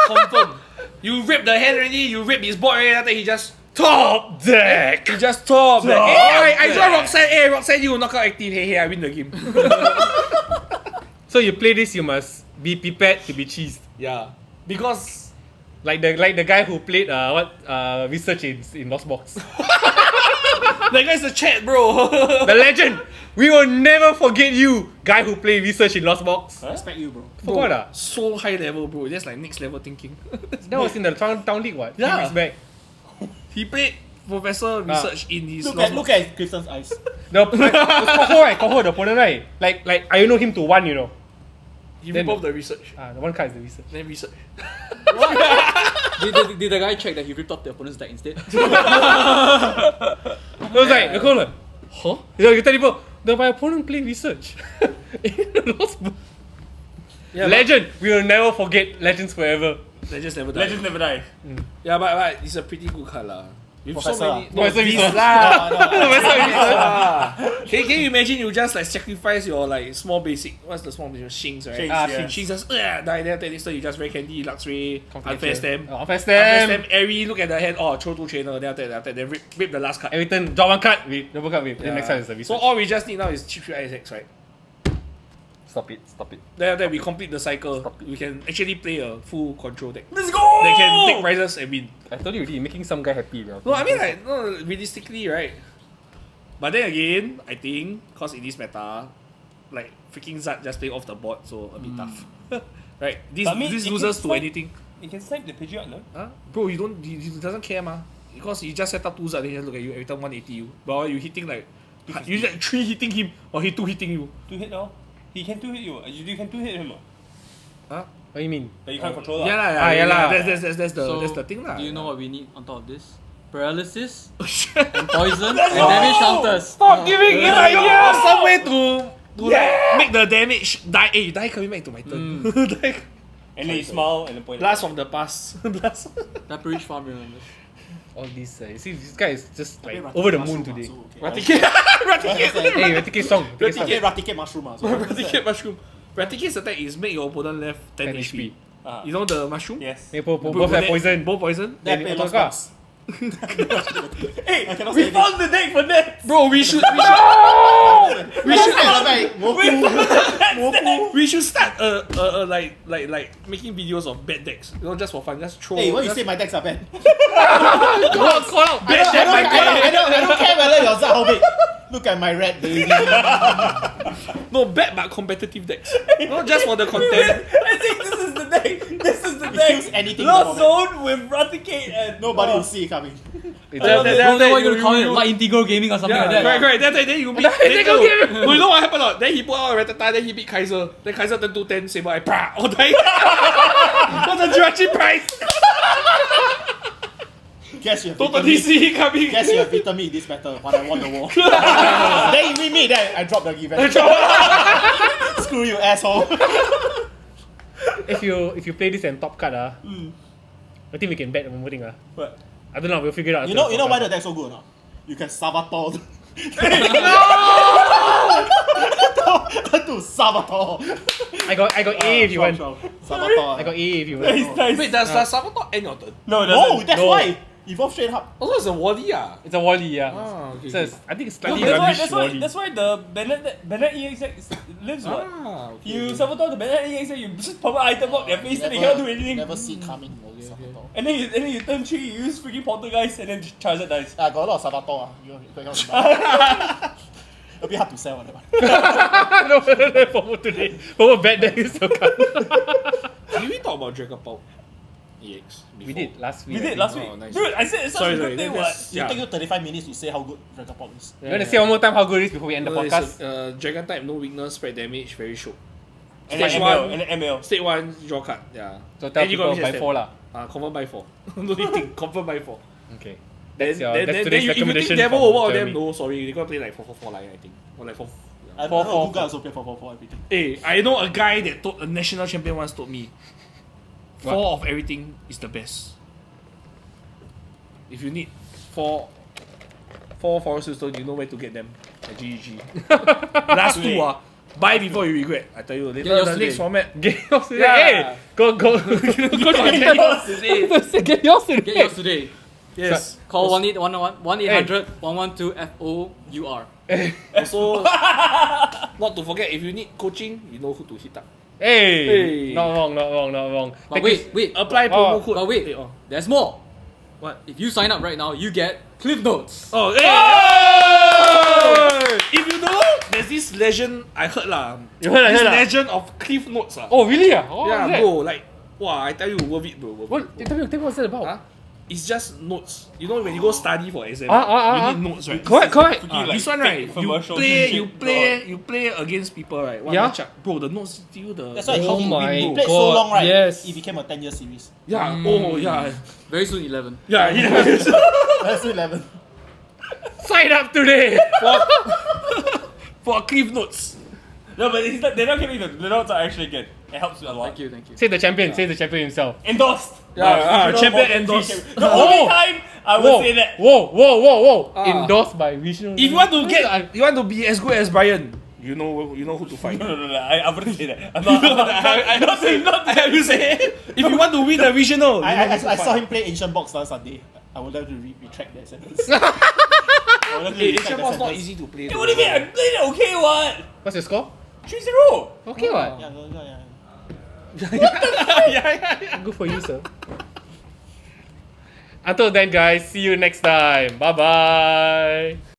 Confirm. You rip the hand already, you rip his board already, after he just Top deck! He just top deck. Hey, I draw Roxanne, you knock out active, hey, I win the game. So you play this, you must be prepared to be cheesed. Yeah, because Like the guy who played research in Lost Box. that guy's a chat, bro. The legend. We will never forget you, guy who played research in Lost Box. Respect you, bro. Forgot ah? So high level, bro. That's like next level thinking. That was in the town league what? Yeah. 3 weeks back. He played Professor Research in his. Look at Clifton's eyes. The Koho, the opponent, right? Like I know him to 1, you know. He Then- ripped off the research. The 1 card is the research. Then research. Did the guy check that he ripped off the opponent's deck instead? It was like, the Koho, huh? You tell people, my opponent played research. In the Lost Box. Yeah, Legend. We will never forget Legends forever. Legends never die. Legends never die. Yeah, but it's a pretty good card lah. With so Professor many. ah. No, Professor this Research. lah. Professor Can you imagine you just like sacrifice your like small basic, what's the small basic? Shings, right? Shinx, Ah, yeah. Shinx. Shings just die. Then next turn you just very candy, Luxray, Unfair Stem. Unfair Unfair Stem. Stem, Airy, look at the hand, throw 2 trainer, then after that, then rip the last card. Every turn, draw 1 card, we double card with. Then Yeah. next time is the So research. all we just need now is chip 3 ISX, right? Stop it. Then after that we complete the cycle. We can actually play a full control deck. Let's go! They can take prizes and win. I told you already, you're making some guy happy, bro. No, I mean like no, realistically, right? But then again, I think cause in this meta, like freaking Zard just playing off the board, so a bit tough. Right? This But I mean, it loses can to snipe- anything. You can snipe the Pidgeot, no? Huh? Bro, he doesn't care ma. Because he just set up 2 Zard, then he just look at you every time 180 you. But you hitting like you like 3 hitting him or he 2 hitting you. 2 hit now. He can 2 hit you. You can 2 hit him. Huh? What do you mean? But you can't control Yeah, lah. lah, yeah lah. That's So, the thing lah. do you know what we need on top of this? Paralysis, and poison, and damage counters. Stop giving him ideas! Some way to like, make the damage die. Hey, die coming back to my turn. Die. And then you smile and then point. Blast from the past. Blast. That Breach Farm remembers. All this, you see, this guy is just like Okay, over the Raticate moon mushroom, today. so okay. Raticate. Hey, Raticate song. Raticate mushroom. So Raticate mushroom. Raticate's attack is make your opponent left 10 10 HP. Ah. You know the mushroom? Yes. Hey, both have poison. Both poison. Then Then play you Lost auto Box. Hey, I cannot we say found the deck for that. Bro, we should we should start like making videos of bad decks. You know, just for fun, just throw. Hey, what you just say my decks are bad? call out bad deck. I don't care whether your Zard how big. Look at my red baby. No, bad but competitive decks. Not just for the content. I think this is the deck. This is the kills deck. anything Lost for Zone with Raticate and Nobody will see it coming. Then what you gonna call it? Like Integral Gaming or something Yeah, like that? correct. Then you beat. You know what happened or not? Then he put out a Rattata, then he beat Kaiser. Then Kaiser turn to 10, Saber Eye, brah, all die. What's the Jirachi price? Guess you have Total beaten me. DC coming. Guess you have beaten me in this battle when I won the war. Then you win me, then I drop the event. Screw you, asshole. If you play this and top card, I think we can bet one more thing. What? I don't know, we'll figure it out. You know why the deck's so good or not? You can Sabator. To Sabator. I got A if you want. Sabator. I got A if you want. Nice, nice. Wait, does Sabator end your turn? No, it No, doesn't. that's No. why. Evolve straight up. Also, it's a Wally, ah. It's a Wally, yeah. Ah, okay, So okay. it's, I think it's No, slightly that's rubbish why Wally. the Bennett EX lives what? Ah, okay. You Saboteur the Bennett EX, you just pop an item block their face, then they cannot do anything. Never see it coming. Sabator. And then you turn 3, you use freaking Poltergeist, and then Charizard dies. I got a lot of Sabator. You cannot remember. A bit hard to sell. That one. No, for today. For what bad day is so come. Did we talk about Dragon Ball EX? We did last week. We I did think. last week. Oh, nice. Dude, I said it's such Sorry, a sorry, good thing, that's- what? It take you 35 minutes to say how good Dragon Ball is. You want to say one more time how good it is before we end the No, podcast? it's Dragon type, no weakness, spread damage, very shook. And then Stage ML, one. and then ML. State 1, draw card, yeah. So tell And you people got by step. 4 lah. Confirm by 4. No need think, confirm by 4. Okay. Then, That's your- then, that's then, today's you, if you think recommendation Devil from will work on them, Jeremy. no, sorry, they're gonna play like 4-4-4 line, I think. Or like 4. I Four, know four, good guy also play 4-4-4 everything. Hey, I know a guy that told a national champion once told me, What? 4 of everything is the best. If you need 4 Forest System, you know where to get them at GG. Last 2 buy before you regret. I tell you, later yours the today. next format. Get yours today. Yeah. Hey! Go to Get yours today. Get yours today. Get yours today. Yes. Call 1-800-112-FOUR. Also, not to forget, if you need coaching, you know who to hit up. Hey, Hey. not wrong, not wrong, not wrong. But Thank you. wait, Apply promo code. but wait, Hey, oh. there's more. What? If you sign up right now, you get Cliff Notes. Oh, hey! Oh! If you don't know, there's this legend I heard lah. You heard, I This heard lah. legend of Cliff Notes ah. Oh, really? Oh, yeah, is that? bro. Like, wow, I tell you, worth it, bro. Worth What? it, Tell me what's that about? Huh? It's just notes. You know when you go study for exam, you need notes, right? Correct, correct. Freaking, This one, fake right? You commercials play, and you shit. play, you play against people, right? One Yeah. matchup, bro. The notes give you the. That's why Oh he my played so God, long, right? yes. It became a 10-year series. Yeah. Oh yeah. Very soon 11. Yeah. Yeah. That's 11. Sign up today. For Cliff Notes. No, but it's not, they're not kidding. The notes are actually good. It helps you a lot. Thank you, thank you. Say the champion. Say the champion himself. Endorsed. Yeah, Regional champion Pokemon endorsed. TCG. The only time I would say that. Whoa. Ah. Endorsed by regional. If you want to get, you want to be as good as Brian, you know who to fight. No. I wouldn't say that. I'm not saying not I will say, if you want to win the regional, I saw him play Ancient Box last Sunday. I would like to retract that sentence. Asian Boss not easy to play. What do you mean? I played it okay, what? What's your score? 3-0. Okay, what? Yeah. Good for you, sir. Until then, guys, see you next time. Bye bye.